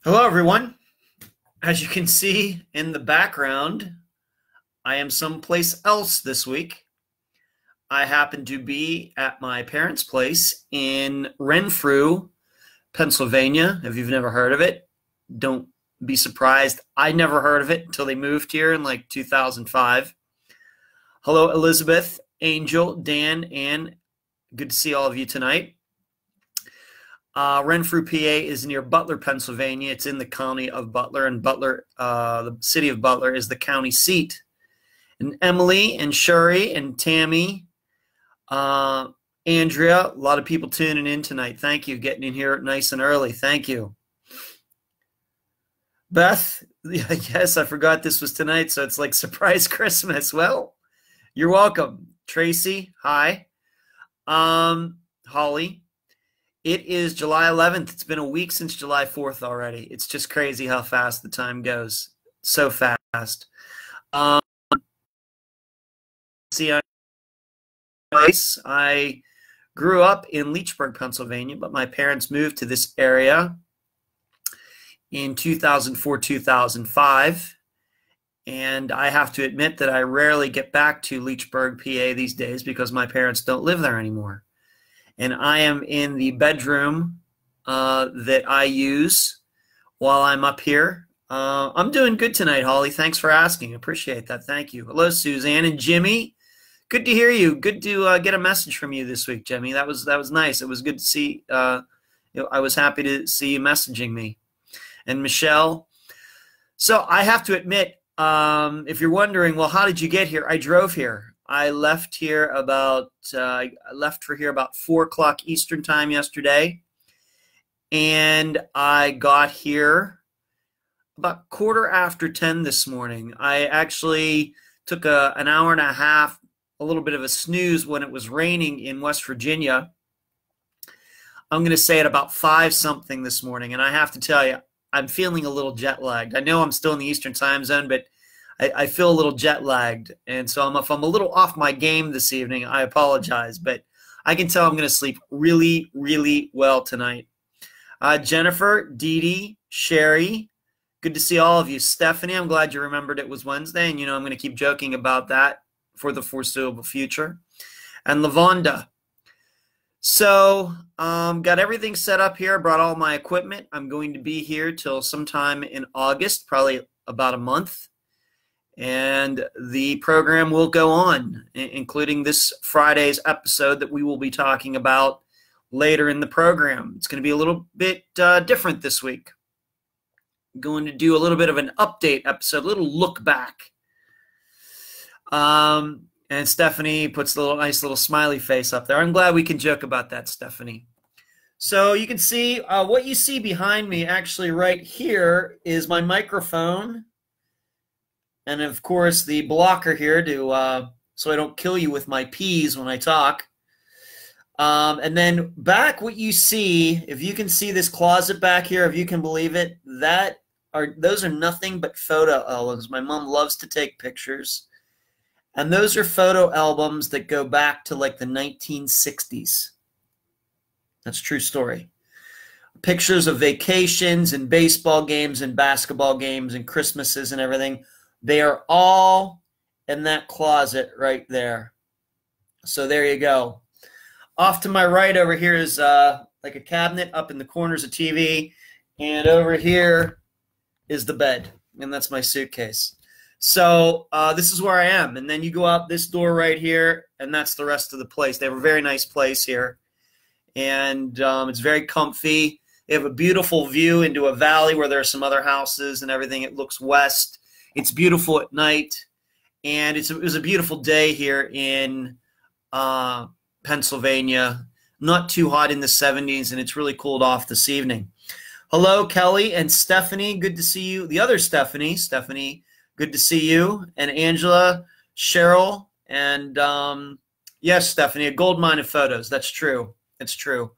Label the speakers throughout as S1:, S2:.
S1: Hello, everyone. As you can see in the background, I am someplace else this week. I happen to be at my parents' place in Renfrew, Pennsylvania. If you've never heard of it, don't be surprised. I never heard of it until they moved here in like 2005. Hello, Elizabeth, Angel, Dan, Ann. Good to see all of you tonight. Renfrew, PA is near Butler, Pennsylvania. It's in the county of Butler, and Butler, the city of Butler, is the county seat. And Emily and Shuri and Tammy, Andrea, a lot of people tuning in tonight. Thank you, getting in here nice and early. Thank you. Beth, yes, I forgot this was tonight, so it's like surprise Christmas. Well, you're welcome. Tracy, hi. Holly. It is July 11th. It's been a week since July 4th already. It's just crazy how fast the time goes. So fast. I grew up in Leechburg, Pennsylvania, but my parents moved to this area in 2004, 2005. And I have to admit that I rarely get back to Leechburg, PA these days because my parents don't live there anymore. And I am in the bedroom that I use while I'm up here. I'm doing good tonight, Holly. Thanks for asking. Appreciate that. Thank you. Hello, Suzanne and Jimmy. Good to hear you. Good to get a message from you this week, Jimmy. That was nice. It was good to see. I was happy to see you messaging me. And Michelle. So I have to admit, if you're wondering, well, how did you get here? I drove here. I left for here about 4 o'clock Eastern time yesterday, and I got here about 10:15 this morning. I actually took an hour and a half, a little bit of a snooze when it was raining in West Virginia. I'm going to say at about 5 something this morning, and I have to tell you, I'm feeling a little jet lagged. I know I'm still in the Eastern time zone, but I feel a little jet lagged, and so if I'm a little off my game this evening, I apologize, but I can tell I'm going to sleep really, really well tonight. Jennifer, Dee Dee, Sherry, good to see all of you. Stephanie, I'm glad you remembered it was Wednesday, and I'm going to keep joking about that for the foreseeable future. And Lavonda. So, got everything set up here, brought all my equipment. I'm going to be here till sometime in August, probably about a month. And the program will go on, including this Friday's episode that we will be talking about later in the program. It's going to be a little bit different this week. I'm going to do a little bit of an update episode, a little look back. And Stephanie puts a nice little smiley face up there. I'm glad we can joke about that, Stephanie. So you can see what you see behind me actually right here is my microphone. And, of course, the blocker here so I don't kill you with my peas when I talk. And then back what you see, if you can see this closet back here, if you can believe it, those are nothing but photo albums. My mom loves to take pictures. And those are photo albums that go back to like the 1960s. That's a true story. Pictures of vacations and baseball games and basketball games and Christmases and everything. They are all in that closet right there. So there you go. Off to my right over here is like a cabinet. Up in the corners, a TV. And over here is the bed. And that's my suitcase. So this is where I am. And then you go out this door right here, and that's the rest of the place. They have a very nice place here. And it's very comfy. They have a beautiful view into a valley where there are some other houses and everything. It looks west. It's beautiful at night, and it was a beautiful day here in Pennsylvania. Not too hot in the 70s, and it's really cooled off this evening. Hello, Kelly and Stephanie. Good to see you. The other Stephanie. Stephanie, good to see you. And Angela, Cheryl, and yes, Stephanie, a gold mine of photos. That's true. It's true.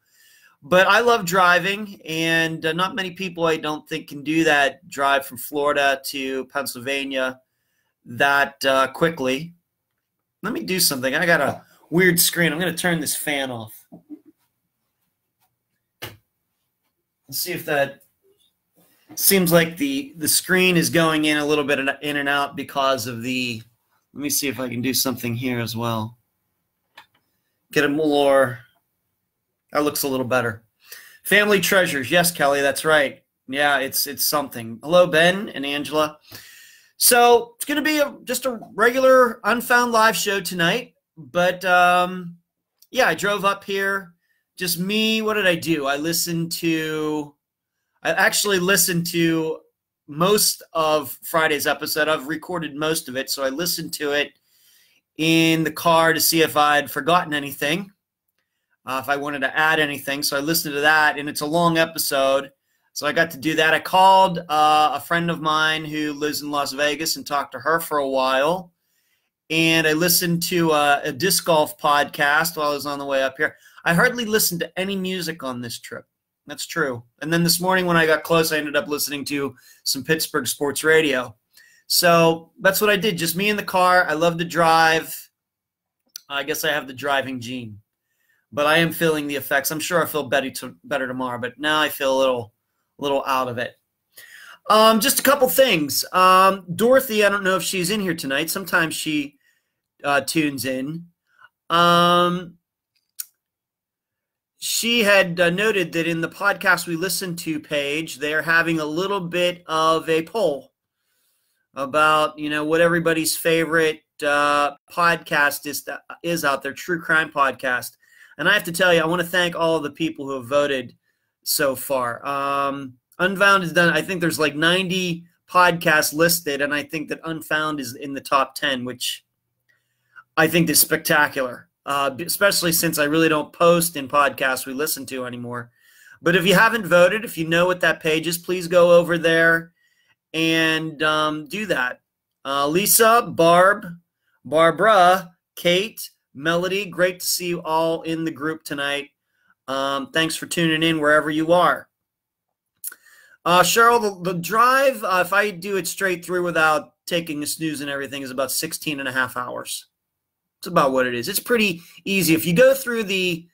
S1: But I love driving, and not many people, I don't think, can do that, drive from Florida to Pennsylvania that quickly. Let me do something. I got a weird screen. I'm going to turn this fan off. Let's see if that Seems like the screen is going in a little bit in and out because of the. Let me see if I can do something here as well. Get a more. That looks a little better. Family treasures. Yes, Kelly, that's right. Yeah, it's something. Hello, Ben and Angela. So it's going to be just a regular Unfound live show tonight. But yeah, I drove up here. Just me. What did I do? I actually listened to most of Friday's episode. I've recorded most of it, so I listened to it in the car to see if I'd forgotten anything, if I wanted to add anything. So I listened to that, and it's a long episode, so I got to do that. I called a friend of mine who lives in Las Vegas and talked to her for a while, and I listened to a disc golf podcast while I was on the way up here. I hardly listened to any music on this trip. That's true. And then this morning when I got close, I ended up listening to some Pittsburgh sports radio. So that's what I did, just me in the car. I love to drive. I guess I have the driving gene. But I am feeling the effects. I'm sure I'll feel better tomorrow, but now I feel a little out of it. Just a couple things. Dorothy, I don't know if she's in here tonight. Sometimes she tunes in. She had noted that in the podcast we listened to page, they're having a little bit of a poll about, what everybody's favorite podcast is out there, true crime podcast. And I have to tell you, I want to thank all of the people who have voted so far. Unfound has done, I think there's like 90 podcasts listed, and I think that Unfound is in the top 10, which I think is spectacular. Especially since I really don't post in podcasts we listen to anymore. But if you haven't voted, if you know what that page is, please go over there and do that. Lisa, Barb, Barbara, Kate, Melody, great to see you all in the group tonight. Thanks for tuning in wherever you are. Cheryl, the drive, if I do it straight through without taking a snooze and everything, is about 16 and a half hours. It's about what it is. It's pretty easy. If you go through the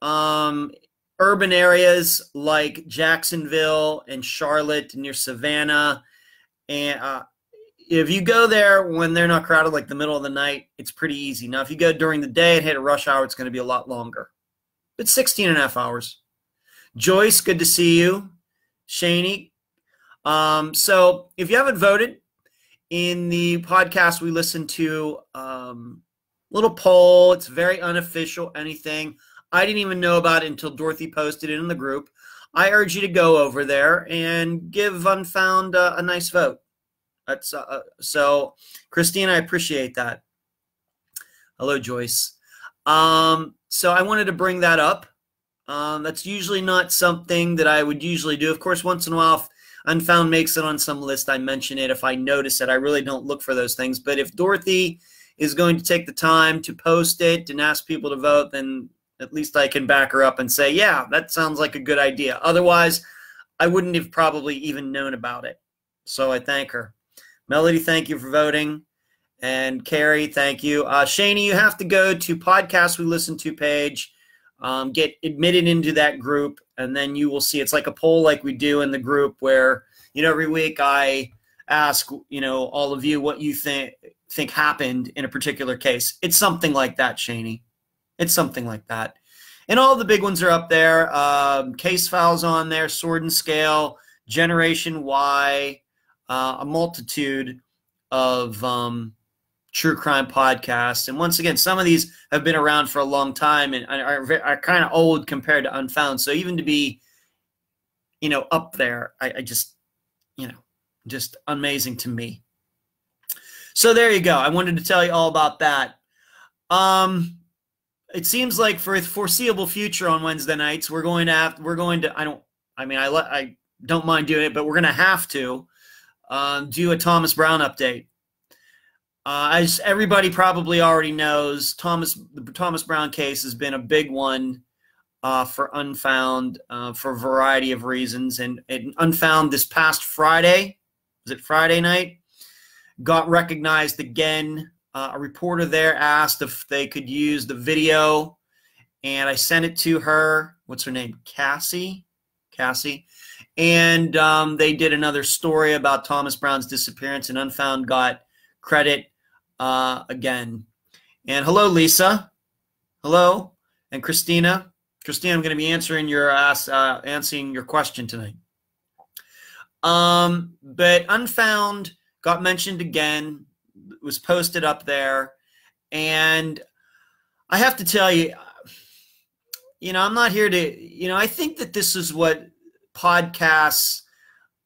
S1: urban areas like Jacksonville and Charlotte and near Savannah, and if you go there when they're not crowded, like the middle of the night, it's pretty easy. Now, if you go during the day and hit a rush hour, it's going to be a lot longer. It's 16 and a half hours. Joyce, good to see you. Shaney. So if you haven't voted in the podcast we listened to, little poll. It's very unofficial, anything. I didn't even know about it until Dorothy posted it in the group. I urge you to go over there and give Unfound a nice vote. That's so, Christine, I appreciate that. Hello, Joyce. So I wanted to bring that up. That's usually not something that I would usually do. Of course, once in a while, if Unfound makes it on some list, I mention it. If I notice it, I really don't look for those things. But if Dorothy is going to take the time to post it and ask people to vote, then at least I can back her up and say, yeah, that sounds like a good idea. Otherwise, I wouldn't have probably even known about it. So I thank her. Melody, thank you for voting. And Carrie, thank you. Shaney, you have to go to Podcast We Listen To page, get admitted into that group, and then you will see it's like a poll like we do in the group where, every week I ask, all of you what you think happened in a particular case. It's something like that, Shaney. It's something like that. And all the big ones are up there. Case files on there, Sword and Scale, Generation Y, a multitude of true crime podcasts. And once again, some of these have been around for a long time and are kind of old compared to Unfound. So even to be, up there, I just, just amazing to me. So there you go. I wanted to tell you all about that. It seems like for the foreseeable future on Wednesday nights, I don't mind doing it, but we're going to have to do a Thomas Brown update. As everybody probably already knows, the Thomas Brown case has been a big one for Unfound for a variety of reasons. And Unfound this past Friday, was it Friday night, got recognized again. A reporter there asked if they could use the video, and I sent it to her. What's her name? Cassie. And they did another story about Thomas Brown's disappearance, and Unfound got credit again. And hello, Lisa. Hello. And Christina. Christina, I'm going to be answering your question tonight. But Unfound got mentioned again, was posted up there. And I have to tell you, I'm not here to, I think that this is what podcasts,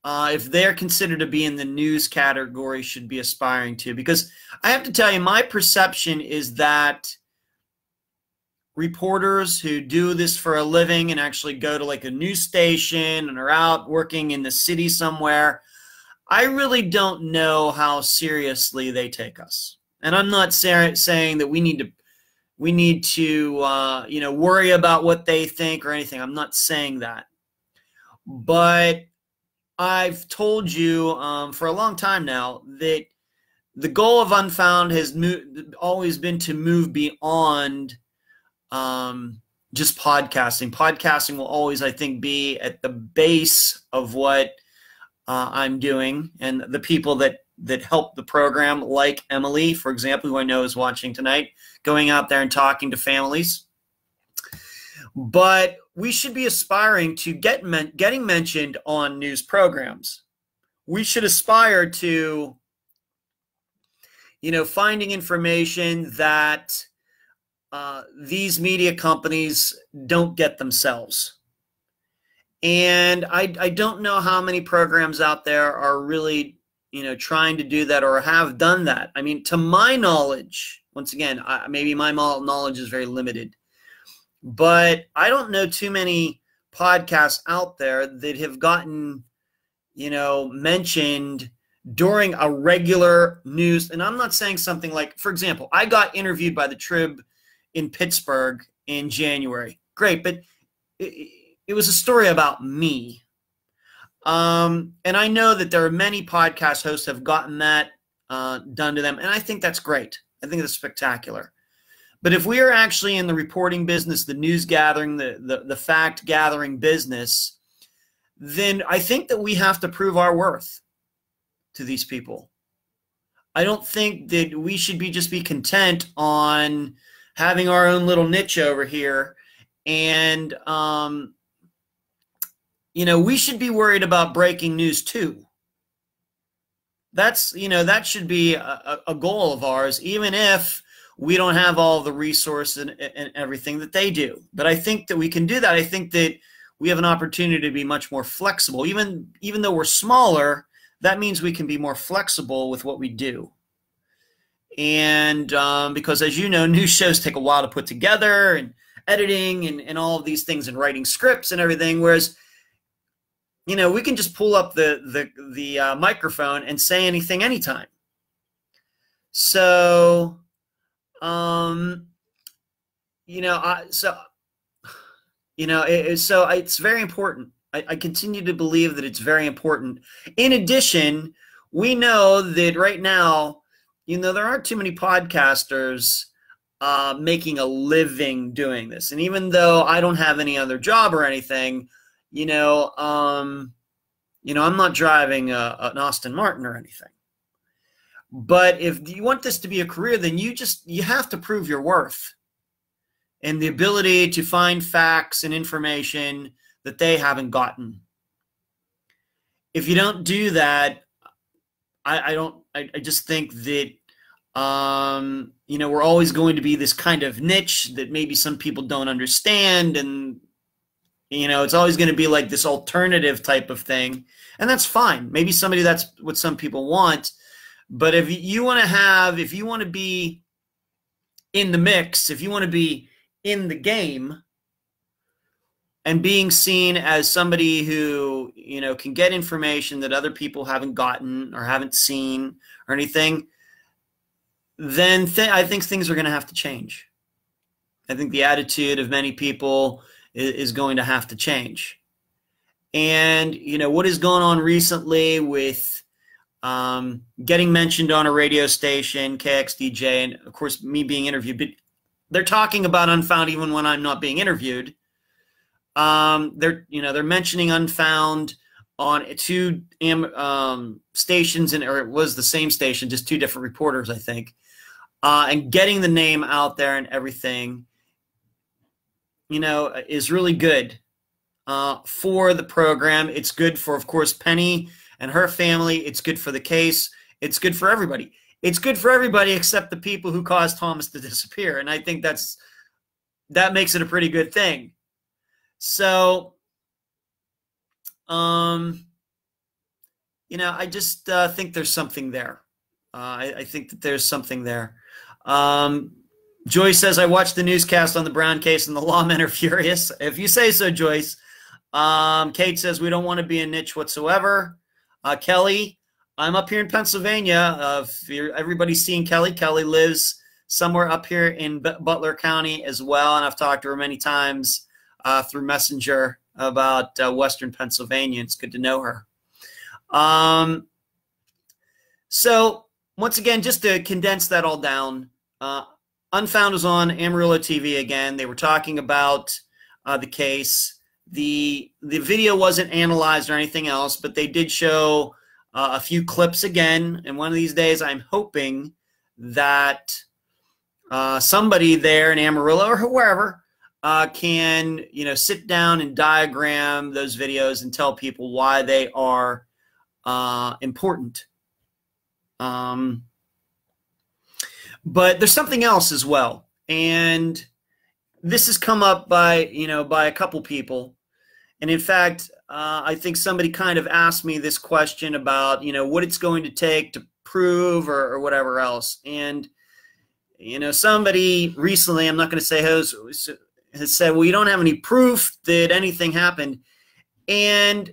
S1: if they're considered to be in the news category, should be aspiring to. Because I have to tell you, my perception is that reporters who do this for a living and actually go to like a news station and are out working in the city somewhere, I really don't know how seriously they take us. And I'm not saying that we need to worry about what they think or anything. I'm not saying that. But I've told you for a long time now that the goal of Unfound has always been to move beyond just podcasting. Podcasting will always, I think, be at the base of what I'm doing, and the people that help the program, like Emily, for example, who I know is watching tonight, going out there and talking to families. But we should be aspiring to getting mentioned on news programs. We should aspire to, finding information that these media companies don't get themselves. And I don't know how many programs out there are really, trying to do that or have done that. I mean, to my knowledge, once again, maybe my knowledge is very limited, but I don't know too many podcasts out there that have gotten, mentioned during a regular news. And I'm not saying something like, for example, I got interviewed by the Trib in Pittsburgh in January. Great, but it was a story about me. And I know that there are many podcast hosts have gotten that done to them, and I think that's great. I think that's spectacular. But if we are actually in the reporting business, the news gathering, the fact gathering business, then I think that we have to prove our worth to these people. I don't think that we should just be content on having our own little niche over here. And, we should be worried about breaking news too. That's, that should be a goal of ours, even if we don't have all the resources and everything that they do. But I think that we can do that. I think that we have an opportunity to be much more flexible. Even though we're smaller, that means we can be more flexible with what we do. And because, as you know, news shows take a while to put together, and editing and all of these things, and writing scripts and everything, whereas we can just pull up the microphone and say anything anytime. So so it's very important. I continue to believe that it's very important. In addition, we know that right now, there aren't too many podcasters making a living doing this. And even though I don't have any other job or anything, I'm not driving an Aston Martin or anything. But if you want this to be a career, then you have to prove your worth and the ability to find facts and information that they haven't gotten. If you don't do that, I just think that we're always going to be this kind of niche that maybe some people don't understand, and it's always going to be like this alternative type of thing, and that's fine. Maybe that's what some people want, but if you want to be in the mix, if you want to be in the game and being seen as somebody who can get information that other people haven't gotten or haven't seen or anything, then I think things are going to have to change. I think the attitude of many people is going to have to change. And, what is going on recently with getting mentioned on a radio station, KXDJ, and of course me being interviewed, but they're talking about Unfound even when I'm not being interviewed. They're mentioning Unfound on two stations, or it was the same station, just two different reporters, I think, and getting the name out there and everything, is really good for the program. It's good for, of course, Penny and her family. It's good for the case. It's good for everybody. It's good for everybody except the people who caused Thomas to disappear. And I think that makes it a pretty good thing. So, I just think there's something there. I think that there's something there. Joyce says, I watched the newscast on the Brown case and the lawmen are furious. If you say so, Joyce. Kate says, we don't want to be a niche whatsoever. Kelly, I'm up here in Pennsylvania. Everybody's seen Kelly. Kelly lives somewhere up here in Butler County as well, and I've talked to her many times through Messenger about Western Pennsylvania. It's good to know her. So once again, just to condense that all down, Unfound was on Amarillo TV again. They were talking about the case. The video wasn't analyzed or anything else, but they did show a few clips again. And one of these days, I'm hoping that somebody there in Amarillo or wherever can, sit down and diagram those videos and tell people why they are important. But there's something else as well, and this has come up by a couple people. And in fact, I think somebody kind of asked me this question about, what it's going to take to prove or whatever else. And, somebody recently, I'm not going to say who, has said, well, you don't have any proof that anything happened. And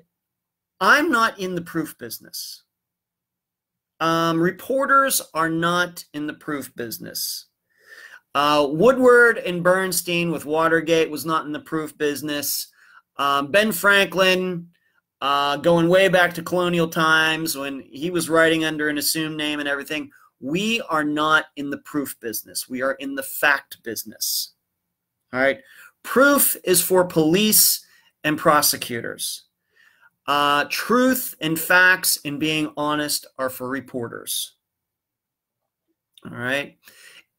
S1: I'm not in the proof business. Reporters are not in the proof business. Woodward and Bernstein with Watergate was not in the proof business. Ben Franklin, going way back to colonial times when he was writing under an assumed name and everything, we are not in the proof business. We are in the fact business. All right. Proof is for police and prosecutors. Truth and facts and being honest are for reporters. All right.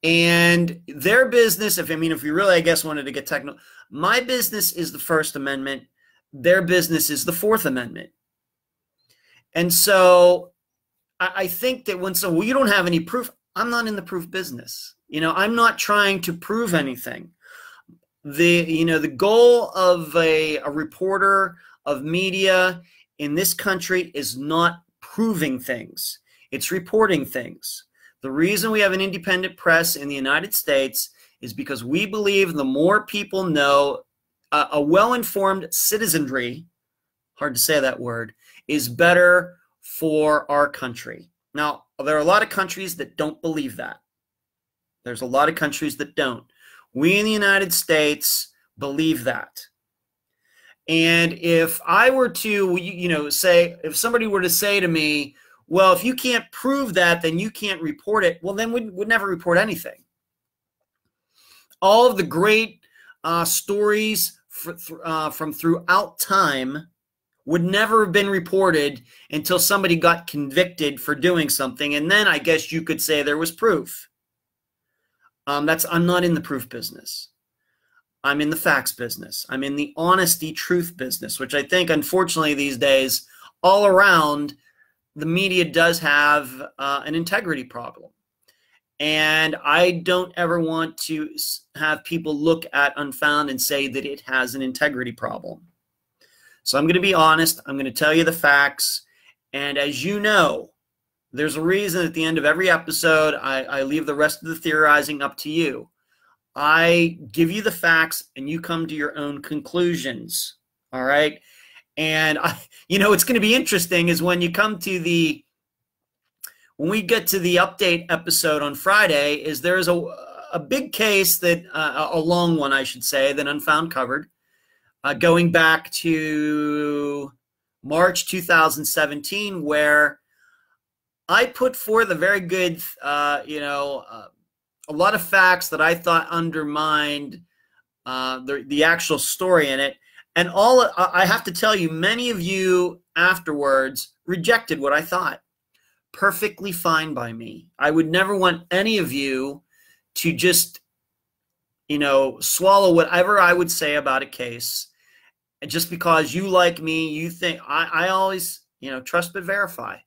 S1: And their business, if we really, I guess, wanted to get technical, my business is the First Amendment. Their business is the Fourth Amendment. And so I think that well, you don't have any proof. I'm not in the proof business. I'm not trying to prove anything. The goal of a reporter, of media in this country is not proving things. It's reporting things. The reason we have an independent press in the United States is because we believe the more people know, a well-informed citizenry, hard to say that word, is better for our country. Now, there are a lot of countries that don't believe that. There's a lot of countries that don't. We in the United States believe that. And if I were to, say, if somebody were to say to me, well, if you can't prove that, then you can't report it. Well, then we'd never report anything. All of the great stories from throughout time would never have been reported until somebody got convicted for doing something. And then I guess you could say there was proof. I'm not in the proof business. I'm in the facts business. I'm in the honesty, truth business, which I think, unfortunately, these days, all around, the media does have an integrity problem. And I don't ever want to have people look at Unfound and say that it has an integrity problem. So I'm going to be honest. I'm going to tell you the facts. And as you know, there's a reason at the end of every episode, I leave the rest of the theorizing up to you. I give you the facts and you come to your own conclusions. All right. And what's going to be interesting is when we get to the update episode on Friday, is there's a big case that, a long one, I should say, that Unfound covered, going back to March 2017, where I put forth a very good, a lot of facts that I thought undermined the actual story in it. And I have to tell you, many of you afterwards rejected what I thought. Perfectly fine by me. I would never want any of you to just, swallow whatever I would say about a case. And just because you like me, you think I always, trust but verify.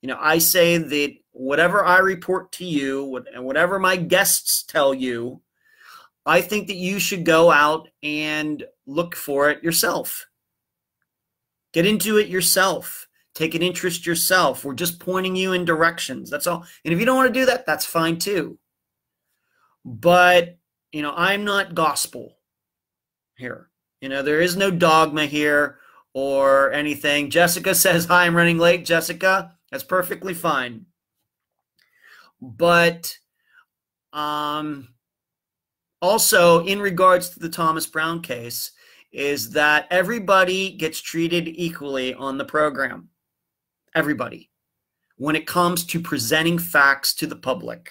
S1: I say that whatever I report to you and whatever my guests tell you, I think that you should go out and look for it yourself. Get into it yourself. Take an interest yourself. We're just pointing you in directions. That's all. And if you don't want to do that, that's fine too. But, I'm not gospel here. There is no dogma here or anything. Jessica says, hi, I'm running late. Jessica, that's perfectly fine. But also, in regards to the Thomas Brown case, is that everybody gets treated equally on the program. Everybody. When it comes to presenting facts to the public.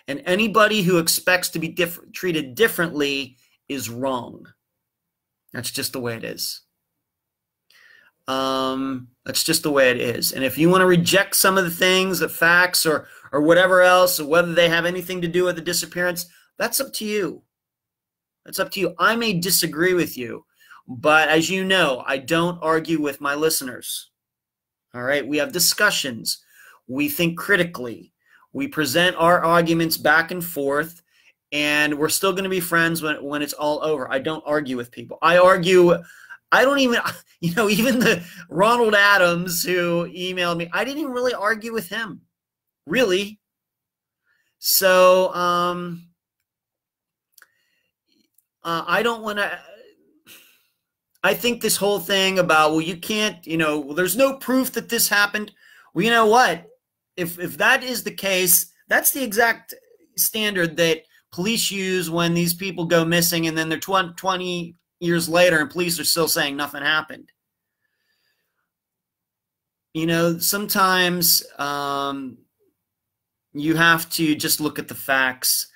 S1: And anybody who expects to be treated differently is wrong. That's just the way it is. That's just the way it is. And if you want to reject some of the things, the facts or whatever else, or whether they have anything to do with the disappearance, that's up to you. That's up to you. I may disagree with you, but as you know, I don't argue with my listeners. All right? We have discussions. We think critically. We present our arguments back and forth, and we're still going to be friends when it's all over. I don't argue with people. I don't even, even the Ronald Adams who emailed me, I didn't even really argue with him. Really. So, I don't want to, I think this whole thing about, well, you can't, there's no proof that this happened. Well, you know what? If that is the case, that's the exact standard that police use when these people go missing and then they're 20 years later and police are still saying nothing happened. Sometimes you have to just look at the facts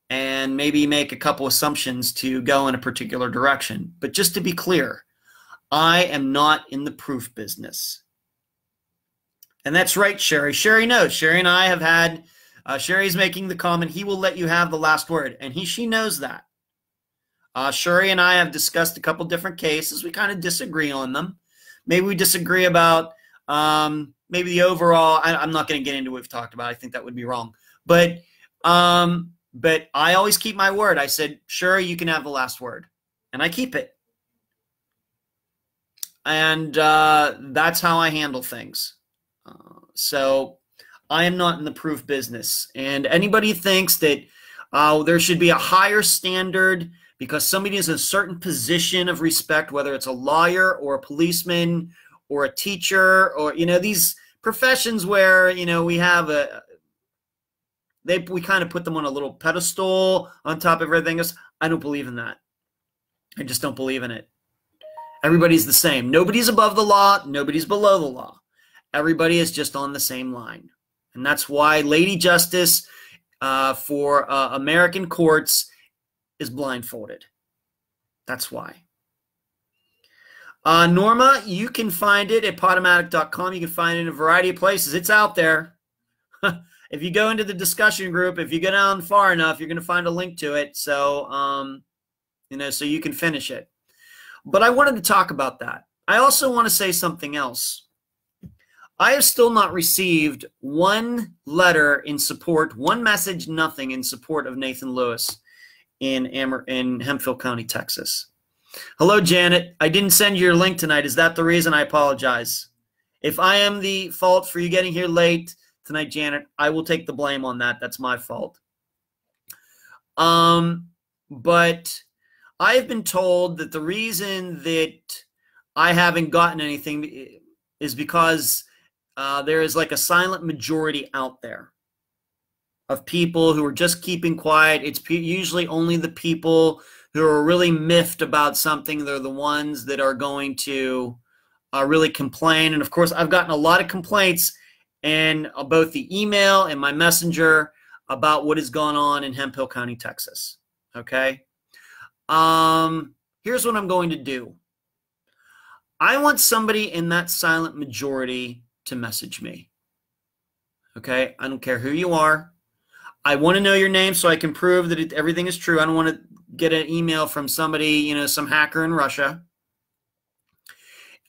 S1: and maybe make a couple assumptions to go in a particular direction. But just to be clear, I am not in the proof business. And that's right, Sherry. Sherry knows. Sherry and I have had, Sherry's making the comment, he will let you have the last word. And she knows that. Sherry and I have discussed a couple different cases. We kind of disagree on them. Maybe we disagree about maybe the overall, I'm not going to get into what we've talked about. I think that would be wrong. But I always keep my word. I said, Sherry, you can have the last word. And I keep it. And that's how I handle things. So I am not in the proof business. And anybody thinks that there should be a higher standard because somebody is in a certain position of respect, whether it's a lawyer or a policeman or a teacher or, these professions where, we have we kind of put them on a little pedestal on top of everything else. I don't believe in that. I just don't believe in it. Everybody's the same. Nobody's above the law. Nobody's below the law. Everybody is just on the same line. And that's why Lady Justice for American courts is blindfolded. That's why. Norma, you can find it at podomatic.com. You can find it in a variety of places. It's out there. If you go into the discussion group, if you go down far enough, you're going to find a link to it. So, so you can finish it. But I wanted to talk about that. I also want to say something else. I have still not received one letter in support, one message, nothing in support of Nathan Lewis in Hemphill County, Texas. Hello, Janet. I didn't send you your link tonight. Is that the reason? I apologize. If I am the fault for you getting here late tonight, Janet, I will take the blame on that. That's my fault. But I have been told that the reason that I haven't gotten anything is because there is like a silent majority out there of people who are just keeping quiet. It's usually only the people who are really miffed about something. They're the ones that are going to really complain. And of course, I've gotten a lot of complaints in both the email and my messenger about what has gone on in Hemphill County, Texas. Okay. here's what I'm going to do. I want somebody in that silent majority to message me. Okay? I don't care who you are. I want to know your name so I can prove that everything is true. I don't want to get an email from somebody, some hacker in Russia.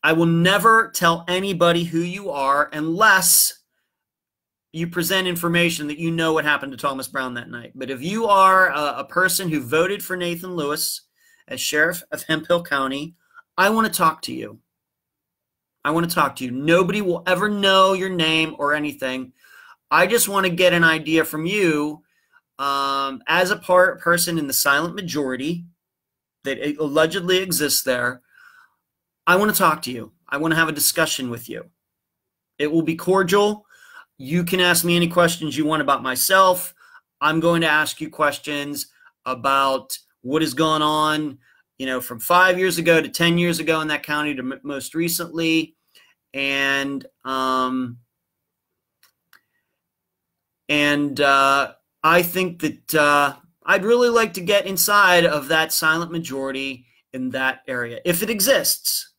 S1: I will never tell anybody who you are unless you present information that you know what happened to Thomas Brown that night. But if you are a person who voted for Nathan Lewis as sheriff of Hemphill County, I want to talk to you. I want to talk to you. Nobody will ever know your name or anything. I just want to get an idea from you as a person in the silent majority that allegedly exists there. I want to talk to you. I want to have a discussion with you. It will be cordial. You can ask me any questions you want about myself. I'm going to ask you questions about what has gone on, from 5 years ago to 10 years ago in that county to most recently. And I think that I'd really like to get inside of that silent majority in that area, if it exists.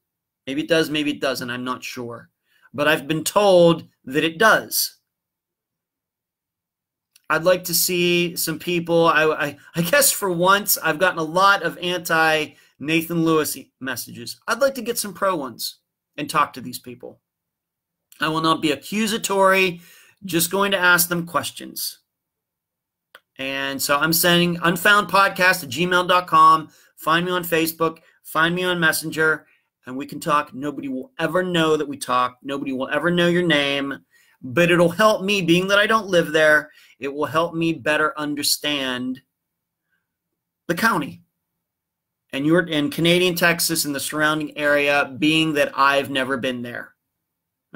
S1: Maybe it does, maybe it doesn't. I'm not sure. But I've been told that it does. I'd like to see some people. I guess for once, I've gotten a lot of anti-Nathan Lewis messages. I'd like to get some pro ones and talk to these people. I will not be accusatory, just going to ask them questions. And so I'm sending unfoundpodcast@gmail.com. Find me on Facebook. Find me on Messenger. And we can talk. Nobody will ever know that we talk. Nobody will ever know your name. But it'll help me, being that I don't live there, it will help me better understand the county. And you're in Canadian Texas and the surrounding area, being that I've never been there.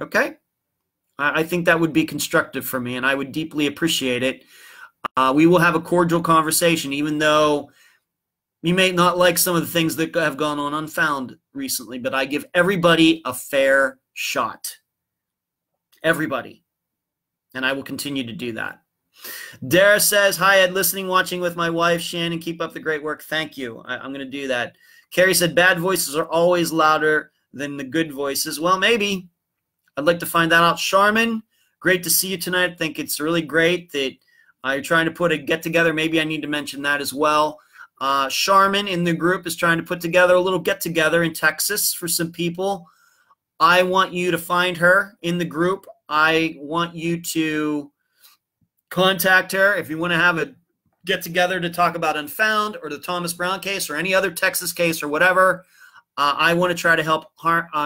S1: Okay? I think that would be constructive for me, and I would deeply appreciate it. We will have a cordial conversation, even though you may not like some of the things that have gone on Unfound recently, but I give everybody a fair shot. Everybody. And I will continue to do that. Dara says, hi, Ed, listening, watching with my wife, Shannon. Keep up the great work. Thank you. I'm going to do that. Carrie said, bad voices are always louder than the good voices. Well, maybe. I'd like to find that out. Charmin, great to see you tonight. I think it's really great that you're trying to put a get-together. Maybe I need to mention that as well. Charmin in the group is trying to put together a little get-together in Texas for some people. I want you to find her in the group. I want you to contact her if you want to have a get-together to talk about Unfound or the Thomas Brown case or any other Texas case or whatever. I want to try to help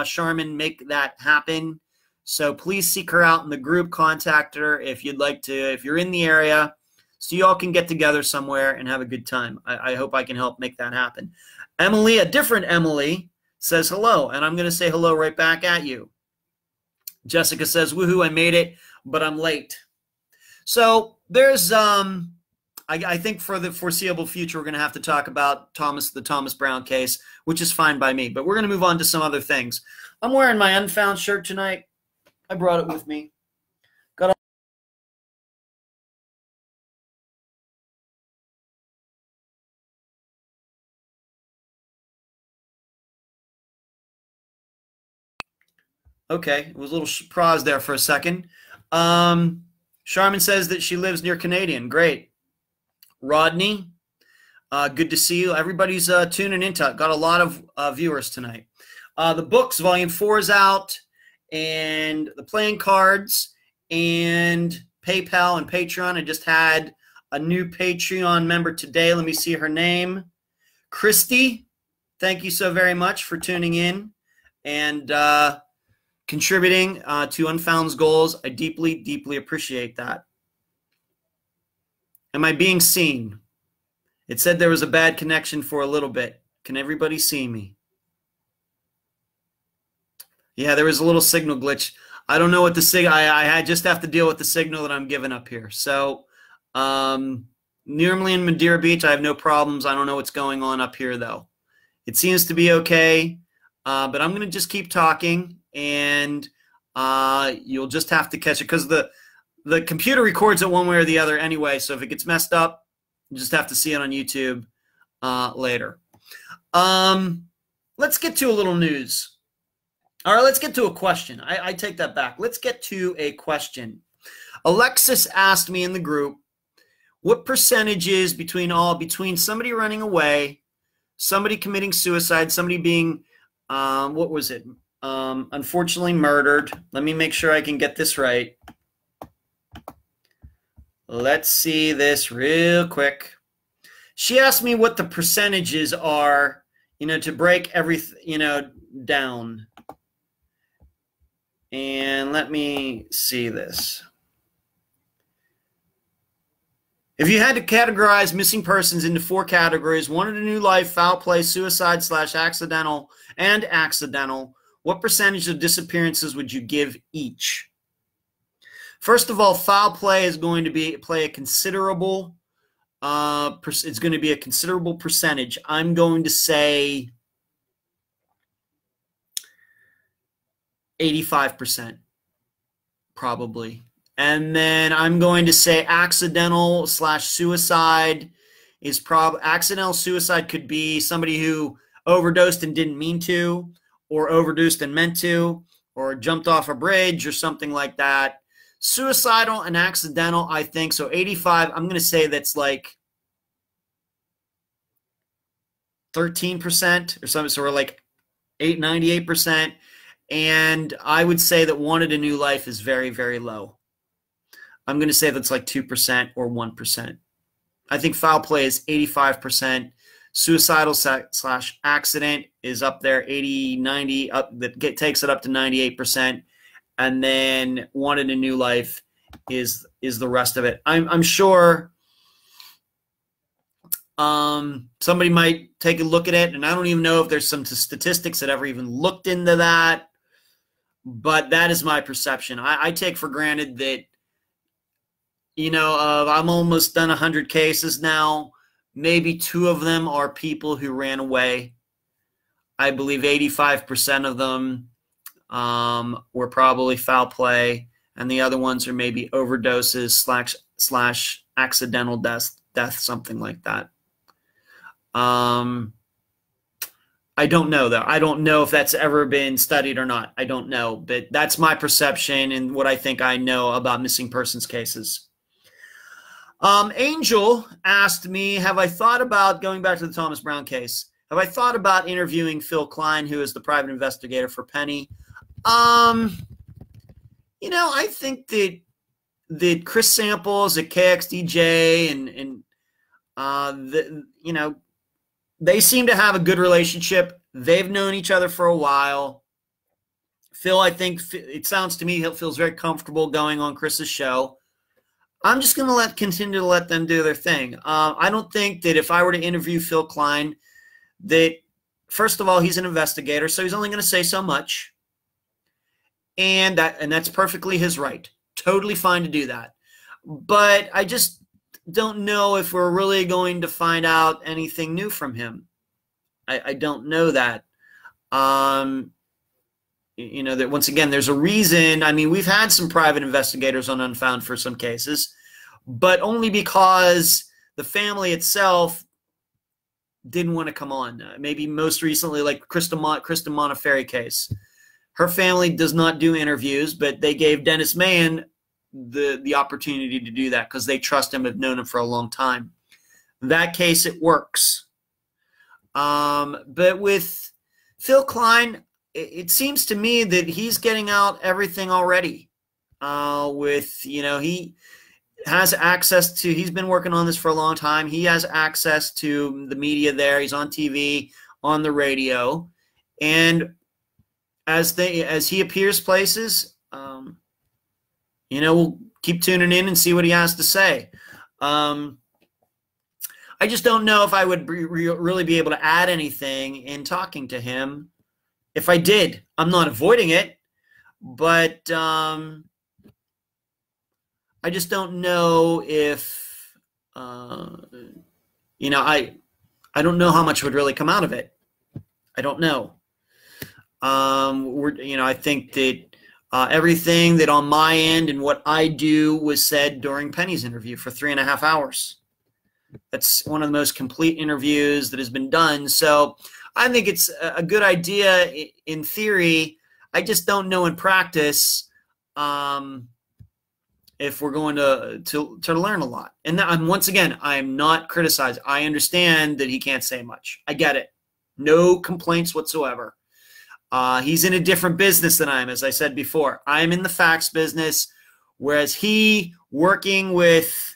S1: Charmin make that happen. So please seek her out in the group. Contact her if you'd like to, if you're in the area, so you all can get together somewhere and have a good time. I hope I can help make that happen. Emily, a different Emily, says hello, and I'm going to say hello right back at you. Jessica says, woohoo, I made it, but I'm late. So there's, I think for the foreseeable future, we're going to have to talk about the Thomas Brown case, which is fine by me, but we're going to move on to some other things. I'm wearing my Unfound shirt tonight. I brought it with me. Okay, it was a little surprise there for a second. Charmin says that she lives near Canadian. Great. Rodney, good to see you. Everybody's tuning into it. Got a lot of viewers tonight. The books, volume 4 is out, and the playing cards and PayPal and Patreon. I just had a new Patreon member today. Let me see her name. Christy, thank you so very much for tuning in and contributing to Unfound's goals. I deeply, deeply appreciate that. Am I being seen? It said there was a bad connection for a little bit. Can everybody see me? Yeah, there was a little signal glitch. I don't know what the signal. I just have to deal with the signal that I'm giving up here. So normally in Madeira Beach, I have no problems. I don't know what's going on up here, though. It seems to be okay, but I'm going to just keep talking, and you'll just have to catch it because the computer records it one way or the other anyway. So if it gets messed up, you just have to see it on YouTube later. Let's get to a little news. All right, let's get to a question. I take that back. Let's get to a question. Alexis asked me in the group, what percentage is between somebody running away, somebody committing suicide, somebody being, unfortunately murdered. Let me make sure I can get this right. Let's see this real quick. She asked me what the percentages are, to break everything, down. And let me see this. If you had to categorize missing persons into 4 categories, wanted a new life, foul play, suicide / accidental, and accidental, what percentage of disappearances would you give each? First of all, foul play is going to play a considerable it's going to be a considerable percentage. I'm going to say 85%, probably. And then I'm going to say accidental / suicide is accidental suicide could be somebody who overdosed and didn't mean to, or overdosed and meant to, or jumped off a bridge or something like that. Suicidal and accidental, I think. So 85, I'm going to say that's like 13% or something. So we're like 98%. And I would say that wanted a new life is very, very low. I'm going to say that's like 2% or 1%. I think foul play is 85%. Suicidal / accident is up there, 80, 90, takes it up to 98%. And then wanted a new life is the rest of it. I'm sure somebody might take a look at it, and I don't even know if there's some statistics that ever even looked into that, but that is my perception. I take for granted that, I'm almost done 100 cases now. Maybe 2 of them are people who ran away. I believe 85% of them were probably foul play, and the other ones are maybe overdoses / accidental death, something like that. I don't know, though. I don't know if that's ever been studied or not. I don't know, but that's my perception and what I think I know about missing persons cases. Angel asked me, have I thought about, going back to the Thomas Brown case, have I thought about interviewing Phil Klein, who is the private investigator for Penny? I think that Chris Samples at KXDJ and they seem to have a good relationship. They've known each other for a while. Phil, I think it sounds to me he feels very comfortable going on Chris's show. I'm just going to continue to let them do their thing. I don't think that if I were to interview Phil Klein, that first of all, he's an investigator, so he's only going to say so much. And that's perfectly his right. Totally fine to do that. But I just don't know if we're really going to find out anything new from him. I don't know that. That once again, there's a reason. I mean, we've had some private investigators on Unfound for some cases, but only because the family itself didn't want to come on. Maybe most recently, like Krista Montefiore case. Her family does not do interviews, but they gave Dennis Mahan the opportunity to do that because they trust him, have known him for a long time. That case, it works. But with Phil Klein, it seems to me that he's getting out everything already. He has access to, he's been working on this for a long time. He has access to the media there. He's on TV, on the radio. And as he appears places, we'll keep tuning in and see what he has to say. I just don't know if I would really be able to add anything in talking to him. If I did, I'm not avoiding it, but I just don't know if, I don't know how much would really come out of it. I don't know. I think that everything that on my end and what I do was said during Penny's interview for 3.5 hours. That's one of the most complete interviews that has been done. So I think it's a good idea in theory. I just don't know in practice if we're going to learn a lot. And once again, I'm not criticizing. I understand that he can't say much. I get it. No complaints whatsoever. He's in a different business than I am, as I said before. I'm in the facts business, whereas he working with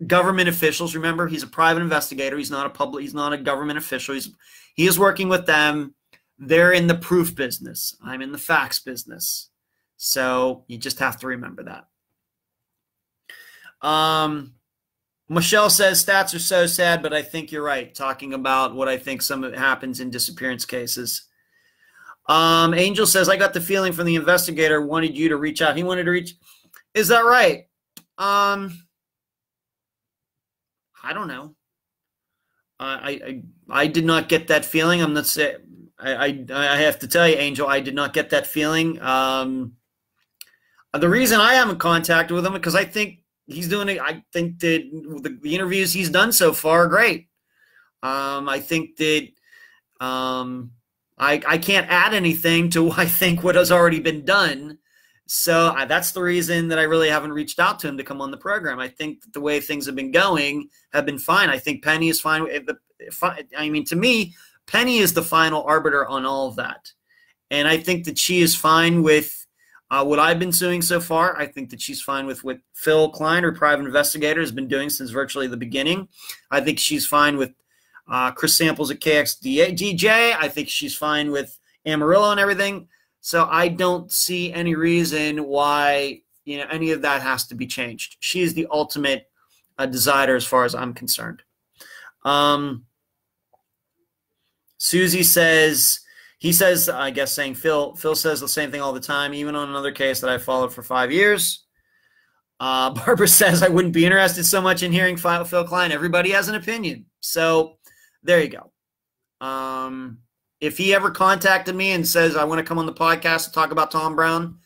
S1: government officials. Remember, he's a private investigator. He's not a government official. He is working with them. They're in the proof business. I'm in the facts business. So you just have to remember that. Michelle says stats are so sad, but I think you're right, talking about what I think some of it happens in disappearance cases. Angel says, I got the feeling from the investigator wanted you to reach out. He wanted to reach. Is that right? I don't know. I did not get that feeling. I'm not saying. I have to tell you, Angel, I did not get that feeling. The reason I haven't contacted with him is because I think he's doing it. I think that the interviews he's done so far are great. I think that I can't add anything to I think what has already been done. So that's the reason that I really haven't reached out to him to come on the program. I think that the way things have been going have been fine. I think Penny is fine. I mean, to me, Penny is the final arbiter on all of that. And I think that she is fine with what I've been doing so far. I think that she's fine with what Phil Klein, her private investigator, has been doing since virtually the beginning. I think she's fine with Chris Samples at KXDJ. I think she's fine with Amarillo and everything. So I don't see any reason why any of that has to be changed. She is the ultimate decider as far as I'm concerned. Susie says, he says, I guess saying Phil says the same thing all the time, even on another case that I followed for 5 years. Barbara says, I wouldn't be interested so much in hearing Phil Klein. Everybody has an opinion. So there you go. If he ever contacted me and says, I want to come on the podcast to talk about Tom Brown,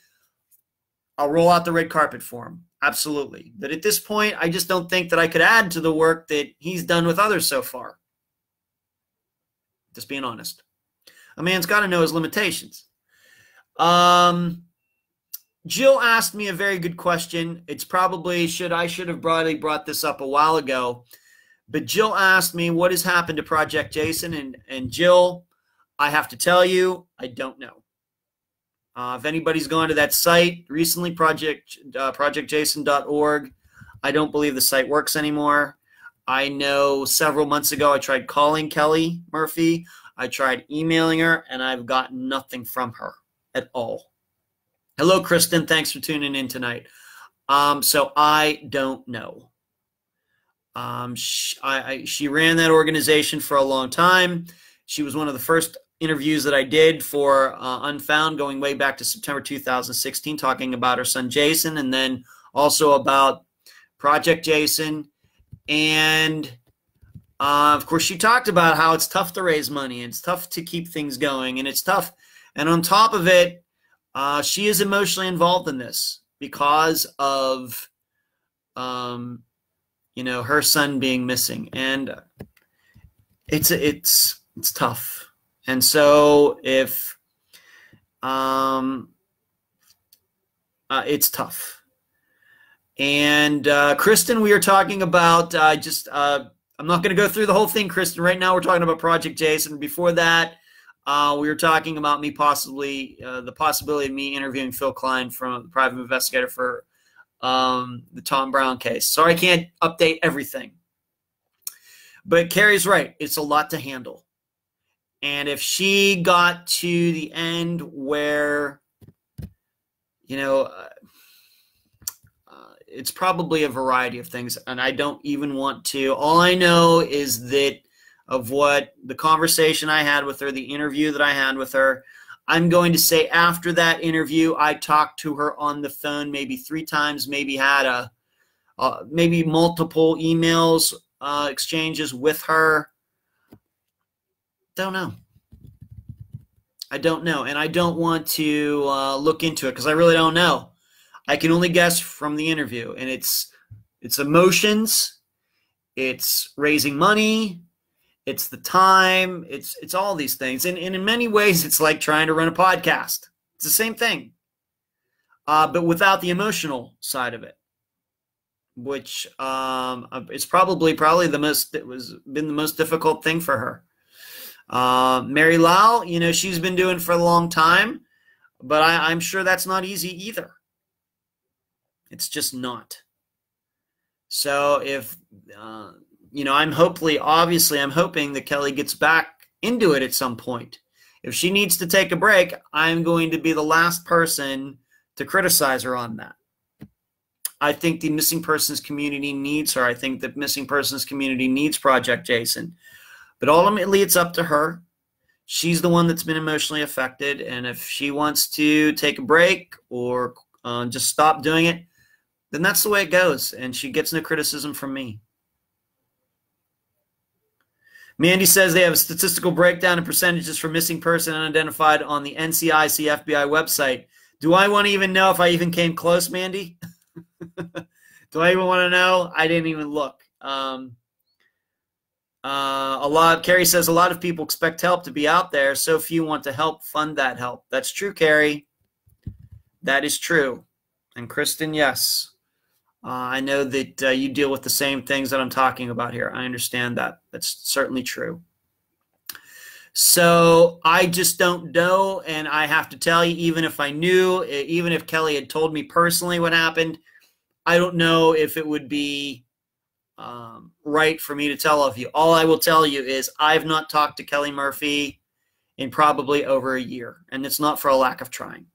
S1: I'll roll out the red carpet for him. Absolutely. But at this point, I just don't think that I could add to the work that he's done with others so far. Just being honest. A man's got to know his limitations. Jill asked me a very good question. It's probably I should have probably brought this up a while ago. But Jill asked me, what has happened to Project Jason? And Jill, I have to tell you, I don't know. If anybody's gone to that site recently, projectjason.org, I don't believe the site works anymore. I know several months ago I tried calling Kelly Murphy. I tried emailing her, and I've gotten nothing from her at all. Hello, Kristen. Thanks for tuning in tonight. So I don't know. She ran that organization for a long time. She was one of the first interviews that I did for Unfound, going way back to September 2016, talking about her son Jason, and then also about Project Jason. And of course, she talked about how it's tough to raise money, and it's tough to keep things going, and it's tough. And on top of it, she is emotionally involved in this because of her son being missing, and it's tough. And so if it's tough. And Kristen, we are talking about I'm not going to go through the whole thing, Kristen. Right now we're talking about Project Jason. Before that, we were talking about me possibly the possibility of me interviewing Phil Klein from the private investigator for the Tom Brown case. So I can't update everything. But Carrie's right. It's a lot to handle. And if she got to the end where, it's probably a variety of things, and I don't even want to. All I know is that of what the conversation I had with her, the interview that I had with her, I'm going to say after that interview, I talked to her on the phone maybe 3 times, maybe had maybe multiple emails, exchanges with her. Don't know. I don't know, and I don't want to look into it because I really don't know. I can only guess from the interview, and it's emotions, it's raising money, It's the time. It's all these things. And in many ways, it's like trying to run a podcast. It's the same thing, but without the emotional side of it, which is probably the most, it was been the most difficult thing for her. Mary Lau, you know, she's been doing for a long time, but I'm sure that's not easy either. It's just not. So if, you know, I'm hoping that Kelly gets back into it at some point. If she needs to take a break, I'm going to be the last person to criticize her on that. I think the missing persons community needs her. I think the missing persons community needs Project Jason. But ultimately, it's up to her. She's the one that's been emotionally affected. And if she wants to take a break or just stop doing it, then that's the way it goes. And she gets no criticism from me. Mandy says they have a statistical breakdown of percentages for missing person unidentified on the NCIC FBI website. Do I want to even know if I even came close, Mandy? Do I even want to know? I didn't even look. Carrie says a lot of people expect help to be out there. So few want to help fund that help. That's true, Carrie. That is true. And Kristen, yes. I know that you deal with the same things that I'm talking about here. I understand that. That's certainly true. So I just don't know, and I have to tell you, even if I knew, even if Kelly had told me personally what happened, I don't know if it would be right for me to tell of you. All I will tell you is I've not talked to Kelly Murphy in probably over a year, and it's not for a lack of trying.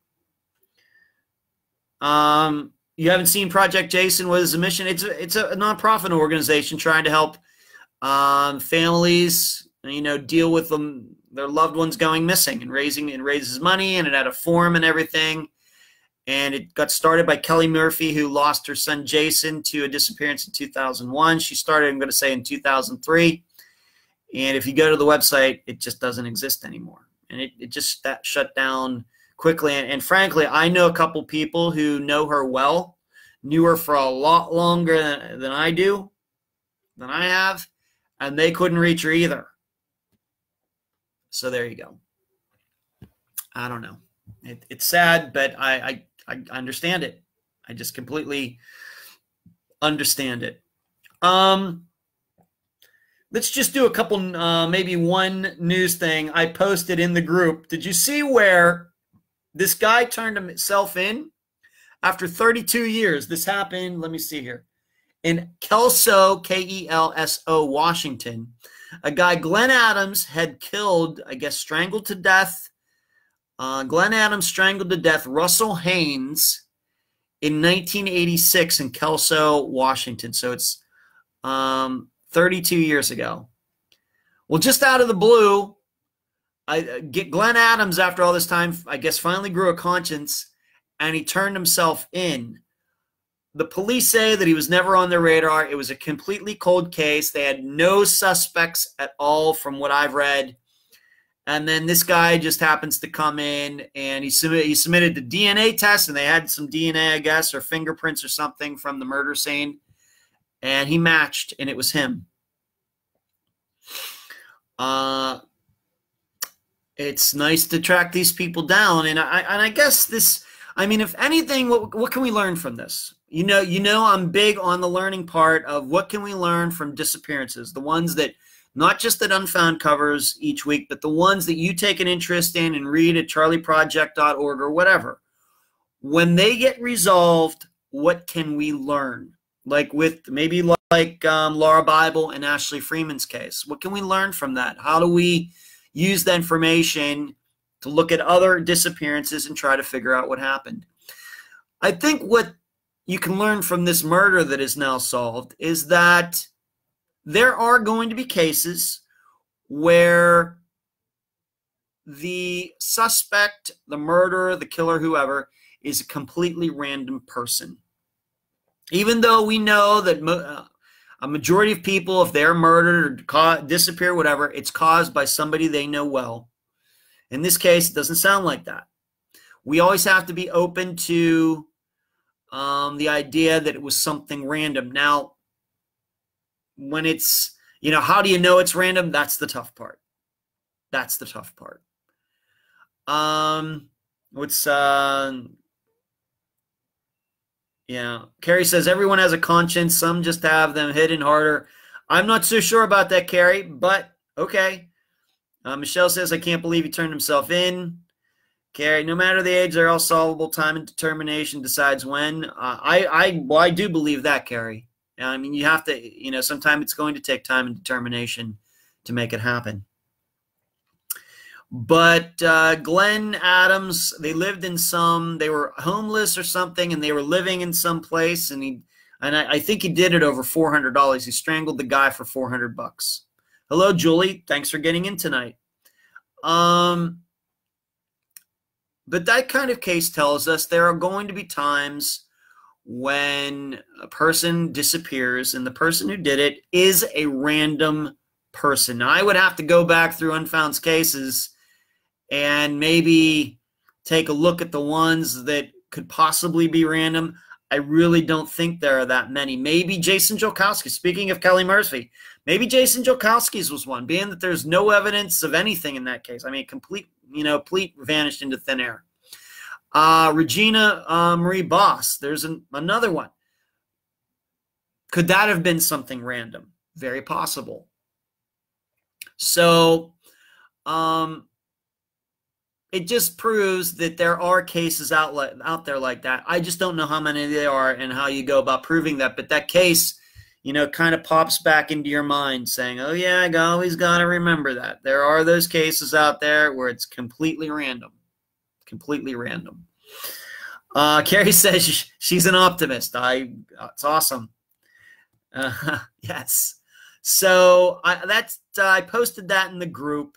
S1: You haven't seen Project Jason? What is the mission? It's a nonprofit organization trying to help families, you know, deal with their loved ones going missing and raises money, and it had a forum and everything. And it got started by Kelly Murphy, who lost her son Jason to a disappearance in 2001. She started, I'm going to say, in 2003. And if you go to the website, it just doesn't exist anymore. And it just shut down quickly. And frankly, I know a couple people who know her well, knew her for a lot longer than I have, and they couldn't reach her either. So there you go. I don't know. It's sad, but I understand it. I just completely understand it. Let's just do a couple, maybe one news thing I posted in the group. Did you see where this guy turned himself in after 32 years? This happened, let me see here, in Kelso, Kelso, Washington. A guy, Glenn Adams, had killed, I guess, strangled to death. Glenn Adams strangled to death Russell Haynes in 1986 in Kelso, Washington. So it's 32 years ago. Well, just out of the blue, Glenn Adams, after all this time, I guess, finally grew a conscience, and he turned himself in. The police say that he was never on their radar. It was a completely cold case. They had no suspects at all from what I've read. And then this guy just happens to come in, and he submitted the DNA test, and they had some DNA, I guess, or fingerprints or something from the murder scene. And he matched, and it was him. It's nice to track these people down. And I guess this, I mean, if anything, what can we learn from this? You know, I'm big on the learning part of what can we learn from disappearances, the ones that not just that Unfound covers each week, but the ones that you take an interest in and read at charlieproject.org or whatever. When they get resolved, what can we learn? Like with maybe like Laura Bible and Ashley Freeman's case. What can we learn from that? How do we use the information to look at other disappearances and try to figure out what happened? I think what you can learn from this murder that is now solved is that there are going to be cases where the suspect, the murderer, the killer, whoever, is a completely random person. Even though we know that a majority of people, if they're murdered or disappear, whatever, it's caused by somebody they know well. In this case, it doesn't sound like that. We always have to be open to the idea that it was something random. Now, when it's, how do you know it's random? That's the tough part. That's the tough part. Carrie says everyone has a conscience. Some just have them hidden harder. I'm not so sure about that, Carrie, but okay. Michelle says, I can't believe he turned himself in. Carrie, no matter the age, they're all solvable. Time and determination decides when. I do believe that, Carrie. I mean, you have to, sometimes it's going to take time and determination to make it happen. But Glenn Adams, they were homeless or something, and they were living in some place, and I think he did it over $400. He strangled the guy for $400. Hello, Julie. Thanks for getting in tonight. But that kind of case tells us there are going to be times when a person disappears and the person who did it is a random person. Now, I would have to go back through Unfound's cases and maybe take a look at the ones that could possibly be random. I really don't think there are that many. Maybe Jason Jolkowski, speaking of Kelly Murphy, maybe Jason Jolkowski's was one, being that there's no evidence of anything in that case. I mean, complete vanished into thin air. Regina Marie Boss, there's another one. Could that have been something random? Very possible. So it just proves that there are cases out there like that. I just don't know how many there are and how you go about proving that. But that case, kind of pops back into your mind saying, oh, yeah, I always got to remember that. There are those cases out there where it's completely random. Completely random. Carrie says she's an optimist. It's awesome. Yes. So I posted that in the group.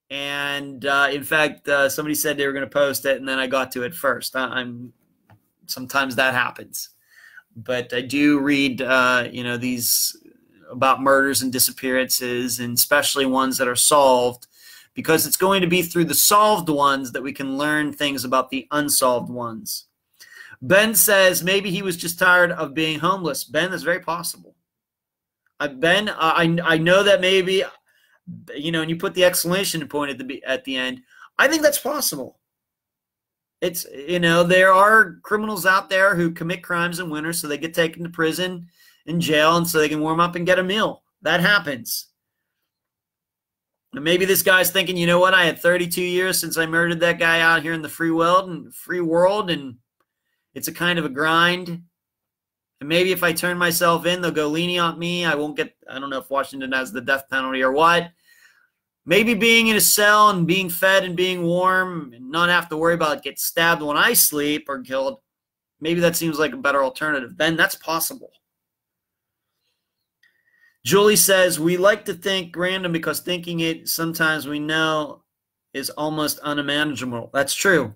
S1: And in fact, somebody said they were going to post it, and then I got to it first. Sometimes that happens. But I do read, these about murders and disappearances, and especially ones that are solved, because it's going to be through the solved ones that we can learn things about the unsolved ones. Ben says maybe he was just tired of being homeless. Ben, that's very possible. Ben, I know that maybe, and you put the exclamation point at the end. I think that's possible. It's, there are criminals out there who commit crimes in winter, so they get taken to prison and jail, and so they can warm up and get a meal. That happens. And maybe this guy's thinking, you know what? I had 32 years since I murdered that guy out here in the free world, and it's a kind of a grind. And maybe if I turn myself in, they'll go lenient on me. I don't know if Washington has the death penalty or what. Maybe being in a cell and being fed and being warm and not have to worry about getting stabbed when I sleep or killed, maybe that seems like a better alternative. Then that's possible. Julie says, we like to think random because thinking it sometimes we know is almost unmanageable. That's true.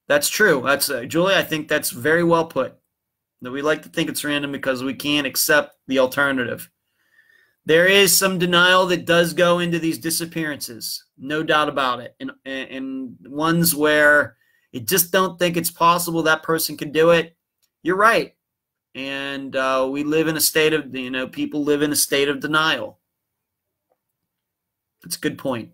S1: That's true. Julie, I think that's very well put. That we like to think it's random because we can't accept the alternative. There is some denial that does go into these disappearances, no doubt about it. And ones where you just don't think it's possible that person could do it, you're right. And we live in a state of, people live in a state of denial. That's a good point.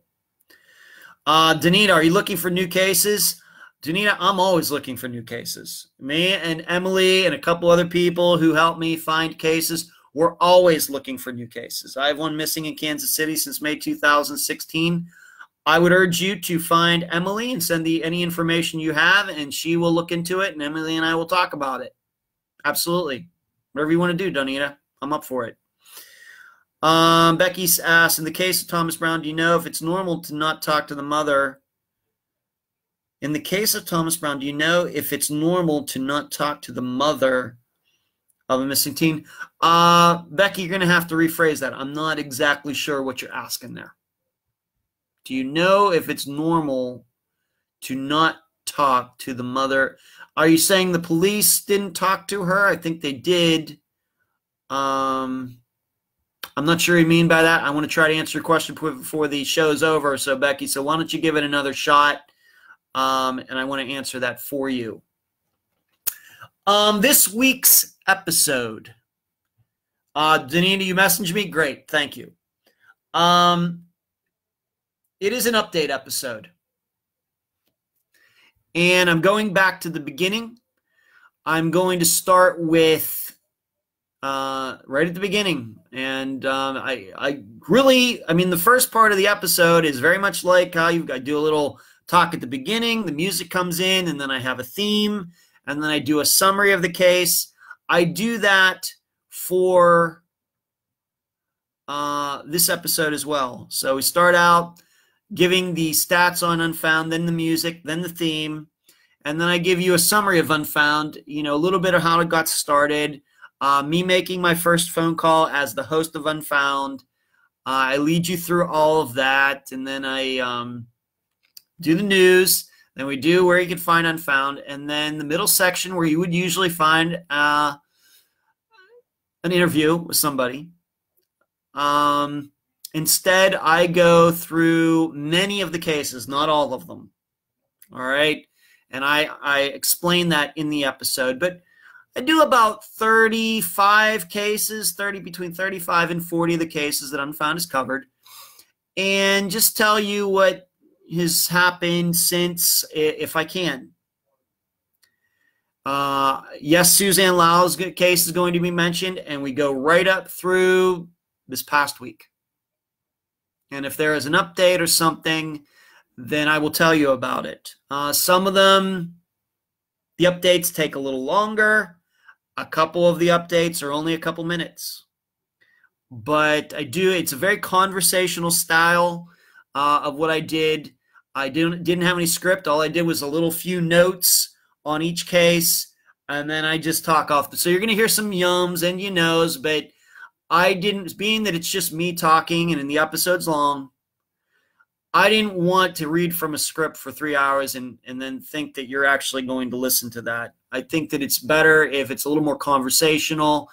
S1: Danita, are you looking for new cases? Danita, I'm always looking for new cases. Me and Emily and a couple other people who help me find cases, we're always looking for new cases. I have one missing in Kansas City since May 2016. I would urge you to find Emily and send any information you have, and she will look into it, and Emily and I will talk about it. Absolutely. Whatever you want to do, Donita, I'm up for it. Becky asks, in the case of Thomas Brown, do you know if it's normal to not talk to the mother? In the case of Thomas Brown, do you know if it's normal to not talk to the mother of a missing teen? Becky, you're going to have to rephrase that. I'm not exactly sure what you're asking there. Do you know if it's normal to not talk to the mother? Are you saying the police didn't talk to her? I think they did. I'm not sure what you mean by that. I want to try to answer your question before the show's over. So, Becky, why don't you give it another shot? And I want to answer that for you. This week's episode, Danita, you messaged me? Great, thank you. It is an update episode. And I'm going back to the beginning. I'm going to start with right at the beginning. And I mean, the first part of the episode is very much like how I do a little talk at the beginning, the music comes in, and then I have a theme, and then I do a summary of the case. I do that for this episode as well. So we start out giving the stats on Unfound, then the music, then the theme, and then I give you a summary of Unfound, you know, a little bit of how it got started, me making my first phone call as the host of Unfound. I lead you through all of that, and then I do the news, then we do where you can find Unfound, and then the middle section where you would usually find an interview with somebody. Instead, I go through many of the cases, not all of them. All right. And I explain that in the episode, but I do about 35 cases, between 35 and 40 of the cases that Unfound is covered, and just tell you what has happened since, if I can. Yes, Suzanne Lau's case is going to be mentioned, and we go right up through this past week. And if there is an update or something, then I will tell you about it. Some of them, the updates take a little longer. A couple of the updates are only a couple minutes. But it's a very conversational style of what I did. I didn't have any script. All I did was a little few notes on each case, and then I just talk off. So you're going to hear some yums and you knows, but being that it's just me talking and the episode's long, I didn't want to read from a script for 3 hours and then think that you're actually going to listen to that. I think that it's better if it's a little more conversational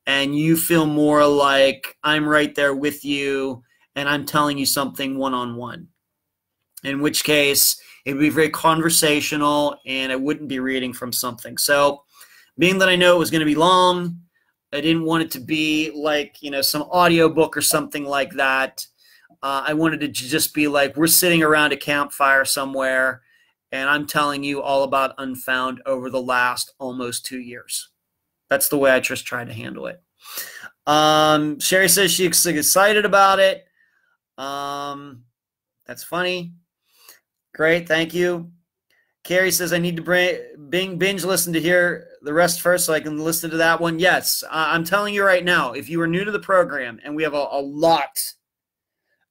S1: and you feel more like I'm right there with you and I'm telling you something one-on-one. In which case, it would be very conversational and I wouldn't be reading from something. So being that I know it was going to be long, I didn't want it to be like, you know, some audiobook or something like that. I wanted it to just be like we're sitting around a campfire somewhere and I'm telling you all about Unfound over the last almost 2 years. That's the way I just tried to handle it. Sherry says she's excited about it. That's funny. Great, thank you. Carrie says, I need to binge listen to hear the rest first so I can listen to that one. Yes, I'm telling you right now, if you are new to the program, and we have a lot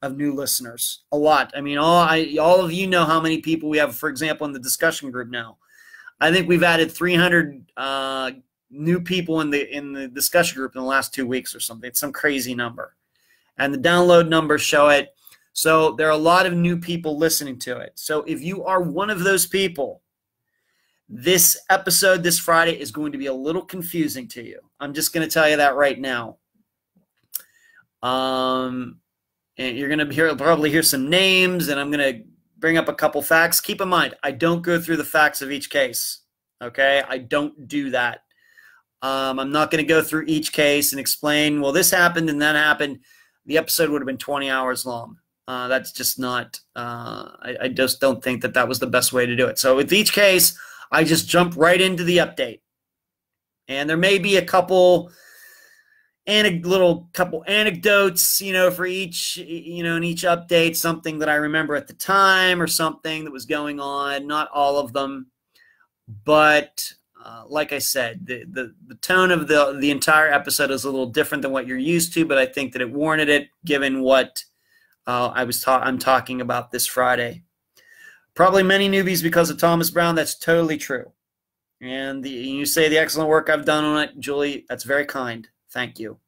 S1: of new listeners, a lot. I mean, all of you know how many people we have, for example, in the discussion group now. I think we've added 300 new people in the discussion group in the last 2 weeks or something. It's some crazy number. And the download numbers show it. So there are a lot of new people listening to it. So if you are one of those people, this episode this Friday is going to be a little confusing to you. I'm just going to tell you that right now. And you're going to probably hear some names, and I'm going to bring up a couple facts. Keep in mind, I don't go through the facts of each case. Okay? I don't do that. I'm not going to go through each case and explain, well, this happened and that happened. The episode would have been 20 hours long. That's just not, I just don't think that was the best way to do it. So with each case, I just jump right into the update. And there may be a couple anecdotes, you know, for each, you know, in each update, something that I remember at the time or something that was going on, not all of them. But like I said, the tone of the entire episode is a little different than what you're used to, but I think that it warranted it given what I'm talking about this Friday. Probably many newbies because of Thomas Brown. That's totally true. And you say the excellent work I've done on it, Julie. That's very kind. Thank you.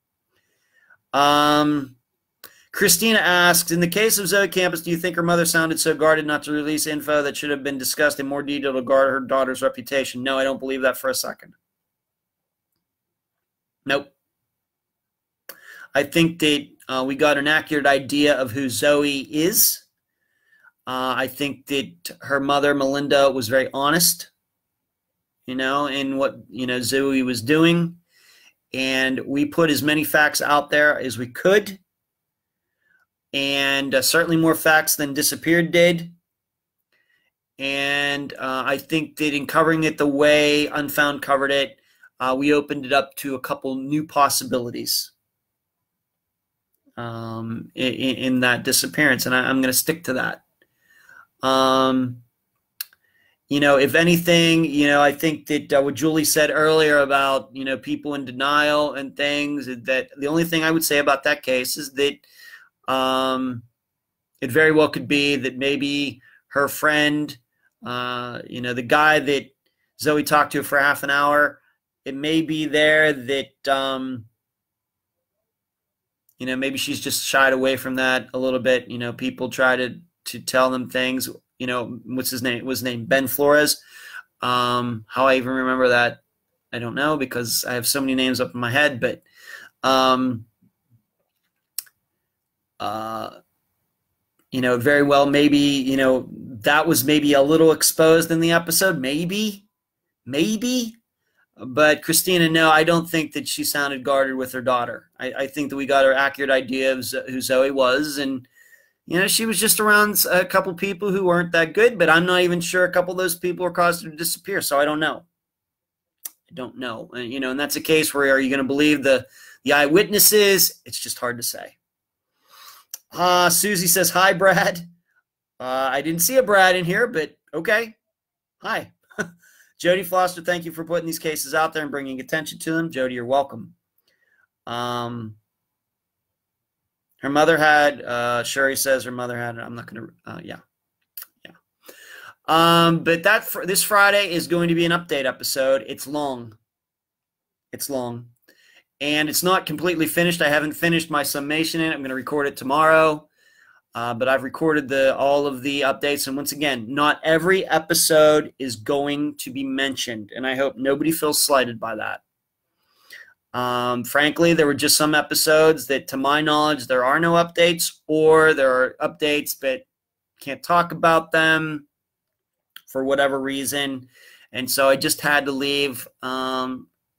S1: Christina asks, in the case of Zoe Campus, do you think her mother sounded so guarded not to release info that should have been discussed in more detail to guard her daughter's reputation? No, I don't believe that for a second. Nope. I think that we got an accurate idea of who Zoe is. I think that her mother, Melinda, was very honest, you know, in what, you know, Zoe was doing. and we put as many facts out there as we could, and certainly more facts than Disappeared did. And I think that in covering it the way Unfound covered it, we opened it up to a couple new possibilities in that disappearance, and I'm going to stick to that. If anything, I think that what Julie said earlier about, people in denial and things, that the only thing I would say about that case is that it very well could be that maybe her friend, the guy that Zoe talked to for half an hour, it may be there that, maybe she's just shied away from that a little bit. People try to tell them things. What's his name? Was named Ben Flores. How I even remember that, I don't know, because I have so many names up in my head. But very well, maybe, that was maybe a little exposed in the episode. Maybe. But Christina, no, I don't think that she sounded guarded with her daughter. I think that we got her accurate idea of who Zoe was. And, she was just around a couple people who weren't that good, but I'm not even sure a couple of those people were caused her to disappear. So I don't know. And that's a case where, are you going to believe the eyewitnesses? It's just hard to say. Susie says, hi, Brad. I didn't see a Brad in here, but okay. Hi. Jody Foster, thank you for putting these cases out there and bringing attention to them. Jody, you're welcome. Her mother had, Sherry says her mother had, I'm not going to, yeah. But this Friday is going to be an update episode. It's long. And it's not completely finished. I haven't finished my summation in it. I'm going to record it tomorrow. But I've recorded all of the updates. And once again, not every episode is going to be mentioned. And I hope nobody feels slighted by that. Frankly, there were just some episodes that, to my knowledge, there are no updates, or there are updates but can't talk about them for whatever reason. And so I just had to leave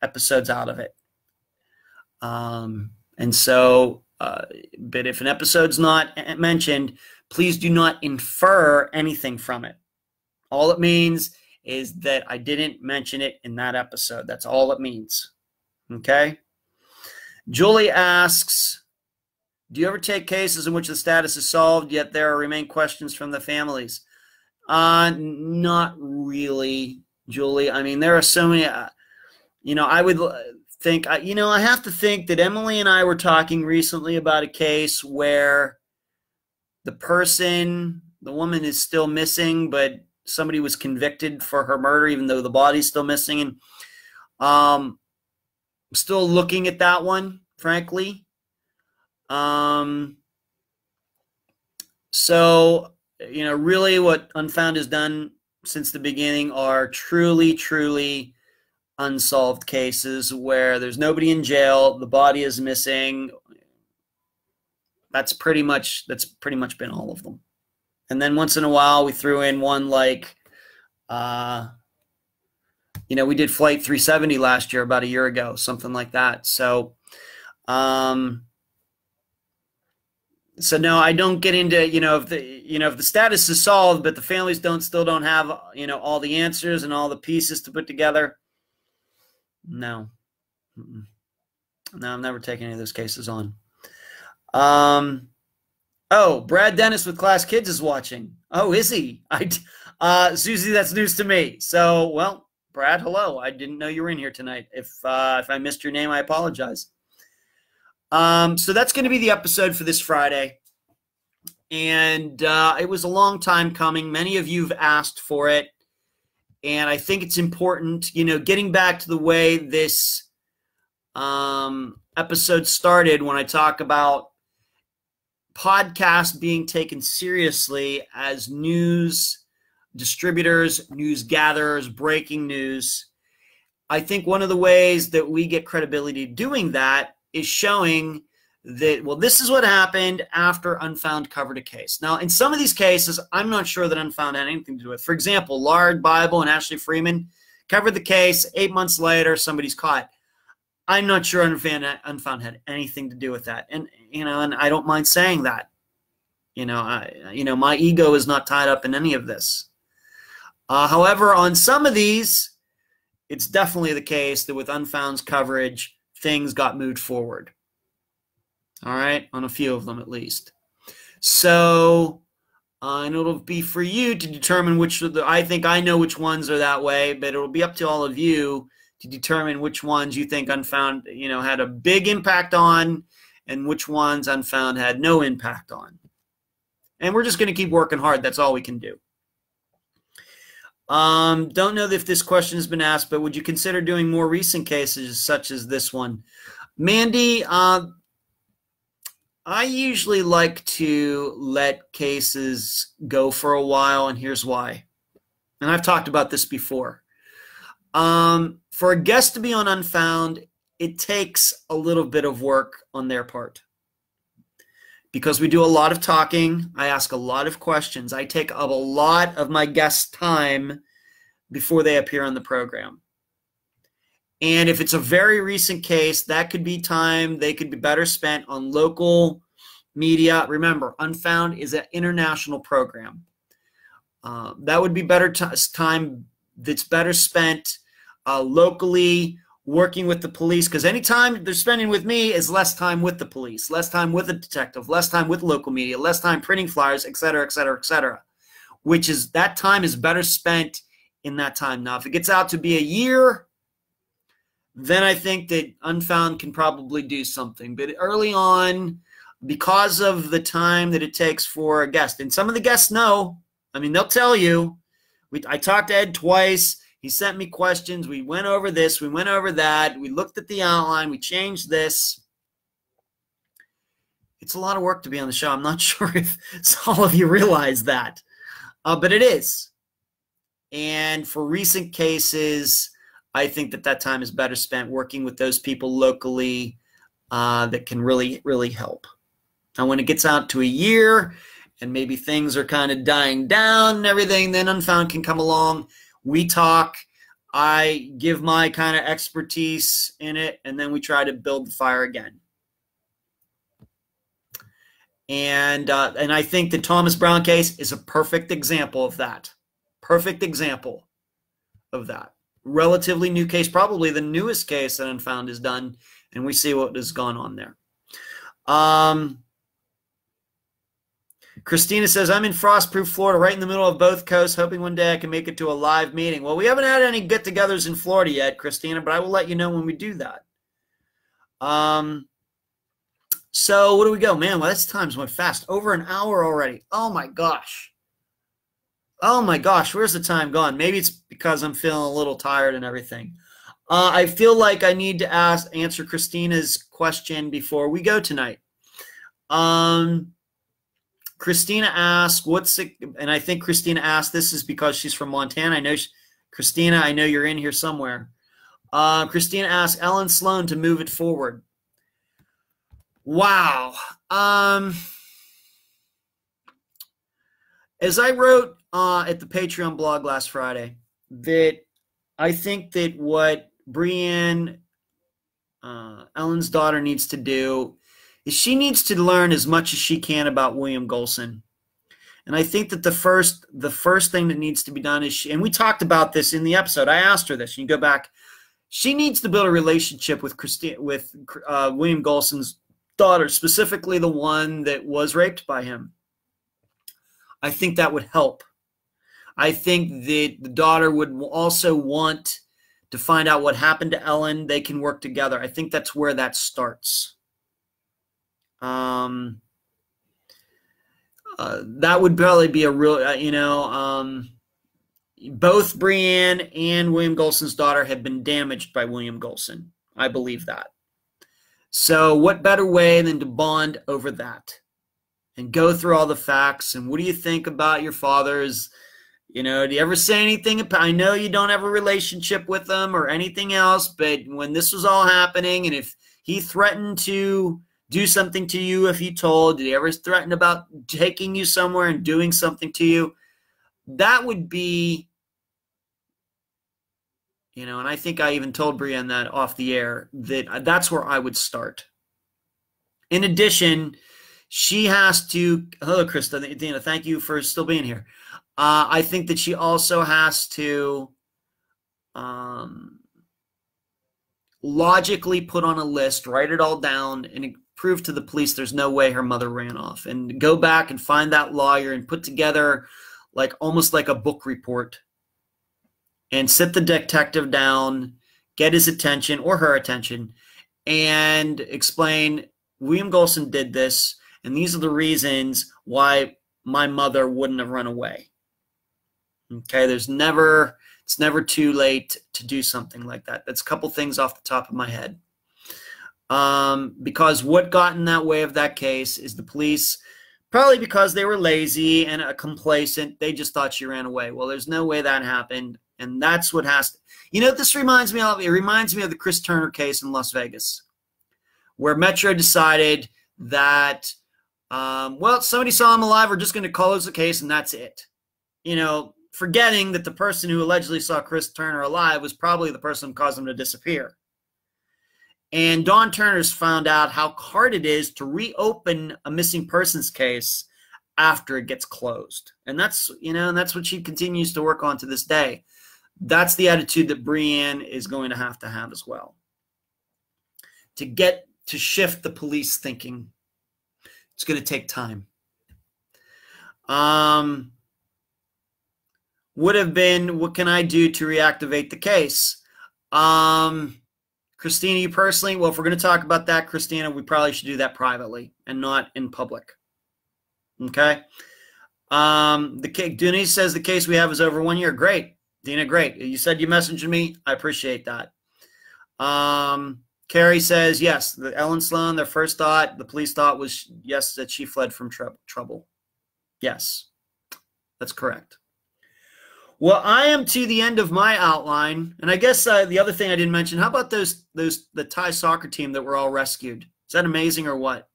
S1: episodes out of it. But if an episode's not mentioned, please do not infer anything from it. All it means is that I didn't mention it in that episode. That's all it means. Okay? Julie asks, do you ever take cases in which the status is solved, yet there remain questions from the families? Not really, Julie. I mean, there are so many, I would think, I have to think that Emily and I were talking recently about a case where the woman is still missing, but somebody was convicted for her murder, even though the body's still missing. And I'm still looking at that one, frankly. Really what Unfound has done since the beginning are truly, truly unsolved cases where there's nobody in jail, the body is missing. That's pretty much been all of them. And then once in a while we threw in one like we did Flight 370 last year, about a year ago, something like that. So no, I don't get into, if the status is solved, but the families still don't have, all the answers and all the pieces to put together. No. No, I'm never taking any of those cases on. Oh, Brad Dennis with Class Kids is watching. Oh, is he? Susie, that's news to me. So, well, Brad, hello. I didn't know you were in here tonight. If I missed your name, I apologize. So that's going to be the episode for this Friday. And it was a long time coming. Many of you have asked for it. And I think it's important, getting back to the way this episode started, when I talk about podcasts being taken seriously as news distributors, news gatherers, breaking news. I think one of the ways that we get credibility doing that is showing that, well, this is what happened after Unfound covered a case. Now, in some of these cases, I'm not sure that Unfound had anything to do with it. For example, Lard Bible and Ashley Freeman covered the case. 8 months later, somebody's caught. I'm not sure Unfound had anything to do with that. And, and I don't mind saying that. My ego is not tied up in any of this. However, on some of these, it's definitely the case that with Unfound's coverage, things got moved forward. All right, on a few of them at least. So, and it'll be for you to determine which of the, I think I know which ones are that way, but it'll be up to all of you to determine which ones you think Unfound, had a big impact on and which ones Unfound had no impact on. And we're just going to keep working hard. That's all we can do. Don't know if this question has been asked, but would you consider doing more recent cases such as this one? Mandy, I usually like to let cases go for a while, and here's why. And I've talked about this before. For a guest to be on Unfound, it takes a little bit of work on their part. Because we do a lot of talking, I ask a lot of questions. I take up a lot of my guests' time before they appear on the program. And if it's a very recent case, that could be time they could be better spent on local media. Remember, Unfound is an international program. That would be better time that's better spent locally, working with the police, because any time they're spending with me is less time with the police, less time with a detective, less time with local media, less time printing flyers, et cetera, et cetera, et cetera, which is that time is better spent in that time. Now, if it gets out to be a year, then I think that Unfound can probably do something. But early on, because of the time that it takes for a guest, and some of the guests know, I mean, they'll tell you, I talked to Ed twice. He sent me questions. We went over this. We went over that. We looked at the outline. We changed this. It's a lot of work to be on the show. I'm not sure if all of you realize that, but it is. And for recent cases, I think that time is better spent working with those people locally that can really, really help. Now, when it gets out to a year and maybe things are kind of dying down and everything, then Unfound can come along. We talk, I give my kind of expertise in it, and then we try to build the fire again. And I think the Thomas Brown case is a perfect example of that. Perfect example of that. Relatively new case, probably the newest case that Unfound has done, and we see what has gone on there. Christina says, I'm in Frostproof, Florida, right in the middle of both coasts, hoping one day I can make it to a live meeting. Well, we haven't had any get-togethers in Florida yet, Christina, but I will let you know when we do that. So what do we go? Man, well, this time's went fast. Over an hour already. Oh, my gosh. Oh, my gosh. Where's the time gone? Maybe it's because I'm feeling a little tired and everything. I feel like I need to answer Christina's question before we go tonight. Christina asked, and I think Christina asked, this is because she's from Montana. I know, Christina, I know you're in here somewhere. Christina asked Ellen Sloan to move it forward. Wow. As I wrote at the Patreon blog last Friday, that I think that what Brienne, Ellen's daughter, needs to do is she needs to learn as much as she can about William Golson. And I think that the first thing that needs to be done is, and we talked about this in the episode, I asked her this, and you go back, she needs to build a relationship with William Golson's daughter, specifically the one that was raped by him. I think that would help. I think that the daughter would also want to find out what happened to Ellen. They can work together. I think that's where that starts. That would probably be a real, both Brienne and William Golson's daughter have been damaged by William Golson. I believe that. So what better way than to bond over that and go through all the facts? And what do you think about your father's, do you ever say anything? I know you don't have a relationship with him or anything else, but when this was all happening, and if he threatened to do something to you, if he told, did he ever threaten about taking you somewhere and doing something to you? That would be And I think I even told Brienne that off the air, that that's where I would start. In addition, she has to, hello, Krista, Dina, thank you for still being here. I think that she also has to logically put on a list, write it all down, and prove to the police there's no way her mother ran off. And go back and find that lawyer and put together almost like a book report and sit the detective down, get his attention or her attention, and explain, William Golson did this, and these are the reasons why my mother wouldn't have run away. Okay, it's never too late to do something like that. That's a couple things off the top of my head. Because what got in that way of that case is the police, probably because they were lazy and complacent, they just thought she ran away. Well, there's no way that happened, and that's what has to, this reminds me of, it reminds me of the Chris Turner case in Las Vegas, where Metro decided that, well, somebody saw him alive, we're just going to close the case, and that's it. Forgetting that the person who allegedly saw Chris Turner alive was probably the person who caused him to disappear. And Dawn Turner's found out how hard it is to reopen a missing persons case after it gets closed. And that's, and that's what she continues to work on to this day. That's the attitude that Brienne is going to have as well. To shift the police thinking, it's going to take time. Would have been, what can I do to reactivate the case? Christina, you personally, well, if we're going to talk about that, Christina, we probably should do that privately and not in public. Okay? Denise says the case we have is over 1 year. Great. Dina, great. You said you messaged me. I appreciate that. Carrie says, yes, Ellen Sloan, their first thought, the police thought was, yes, that she fled from trouble. Yes, that's correct. Well, I am to the end of my outline, and I guess the other thing I didn't mention, how about the Thai soccer team that were all rescued? Is that amazing or what?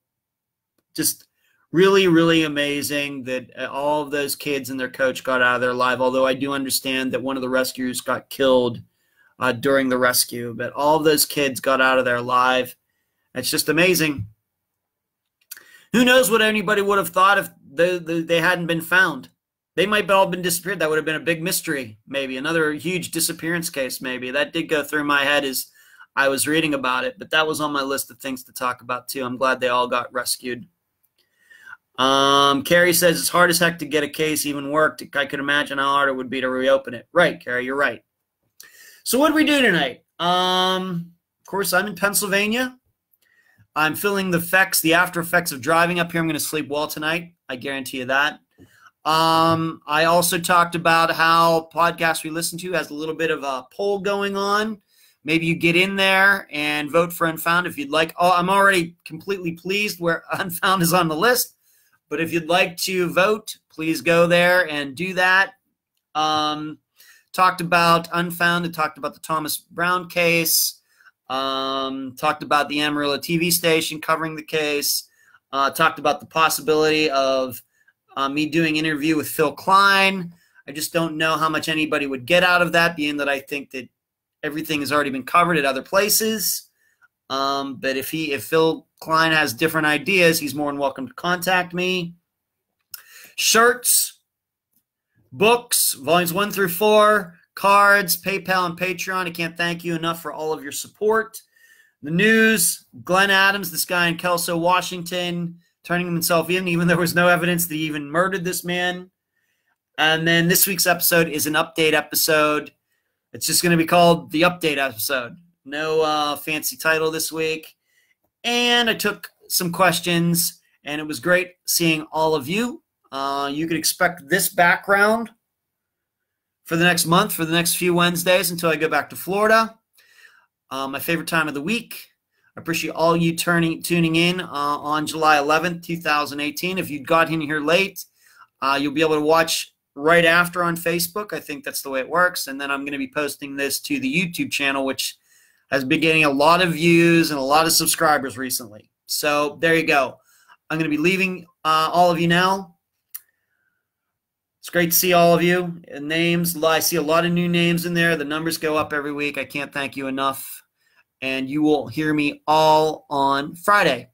S1: Just really, really amazing that all of those kids and their coach got out of there alive, although I do understand that one of the rescuers got killed during the rescue, but all of those kids got out of there alive. It's just amazing. Who knows what anybody would have thought if they hadn't been found? They might have all been disappeared. That would have been a big mystery, maybe. Another huge disappearance case, maybe. That did go through my head as I was reading about it, but that was on my list of things to talk about, too. I'm glad they all got rescued. Carrie says it's hard as heck to get a case even worked. I could imagine how hard it would be to reopen it. Right, Carrie, you're right. So what do we do tonight? Of course, I'm in Pennsylvania. I'm feeling the after effects of driving up here. I'm going to sleep well tonight. I guarantee you that. I also talked about how podcast we listen to has a little bit of a poll going on. Maybe you get in there and vote for Unfound if you'd like. Oh, I'm already completely pleased where Unfound is on the list. But if you'd like to vote, please go there and do that. Talked about Unfound and talked about the Thomas Brown case. Talked about the Amarillo TV station covering the case. Talked about the possibility of me doing an interview with Phil Klein. I just don't know how much anybody would get out of that, being that I think that everything has already been covered at other places. But if Phil Klein has different ideas, he's more than welcome to contact me. Shirts, books, volumes 1 through 4, cards, PayPal, and Patreon. I can't thank you enough for all of your support. The news, Glenn Adams, this guy in Kelso, Washington, turning himself in, even though there was no evidence that he even murdered this man. And then this week's episode is an update episode. It's just going to be called the update episode. No fancy title this week. And I took some questions, and it was great seeing all of you. You can expect this background for the next month, for the next few Wednesdays until I go back to Florida. My favorite time of the week. I appreciate all you tuning in on July 11th, 2018. If you got in here late, you'll be able to watch right after on Facebook. I think that's the way it works. And then I'm going to be posting this to the YouTube channel, which has been getting a lot of views and a lot of subscribers recently. So there you go. I'm going to be leaving all of you now. It's great to see all of you. Names, I see a lot of new names in there. The numbers go up every week. I can't thank you enough. And you will hear me all on Friday.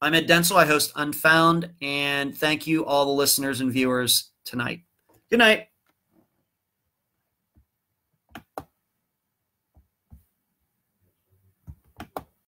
S1: I'm Ed Densel. I host Unfound. And thank you, all the listeners and viewers tonight. Good night.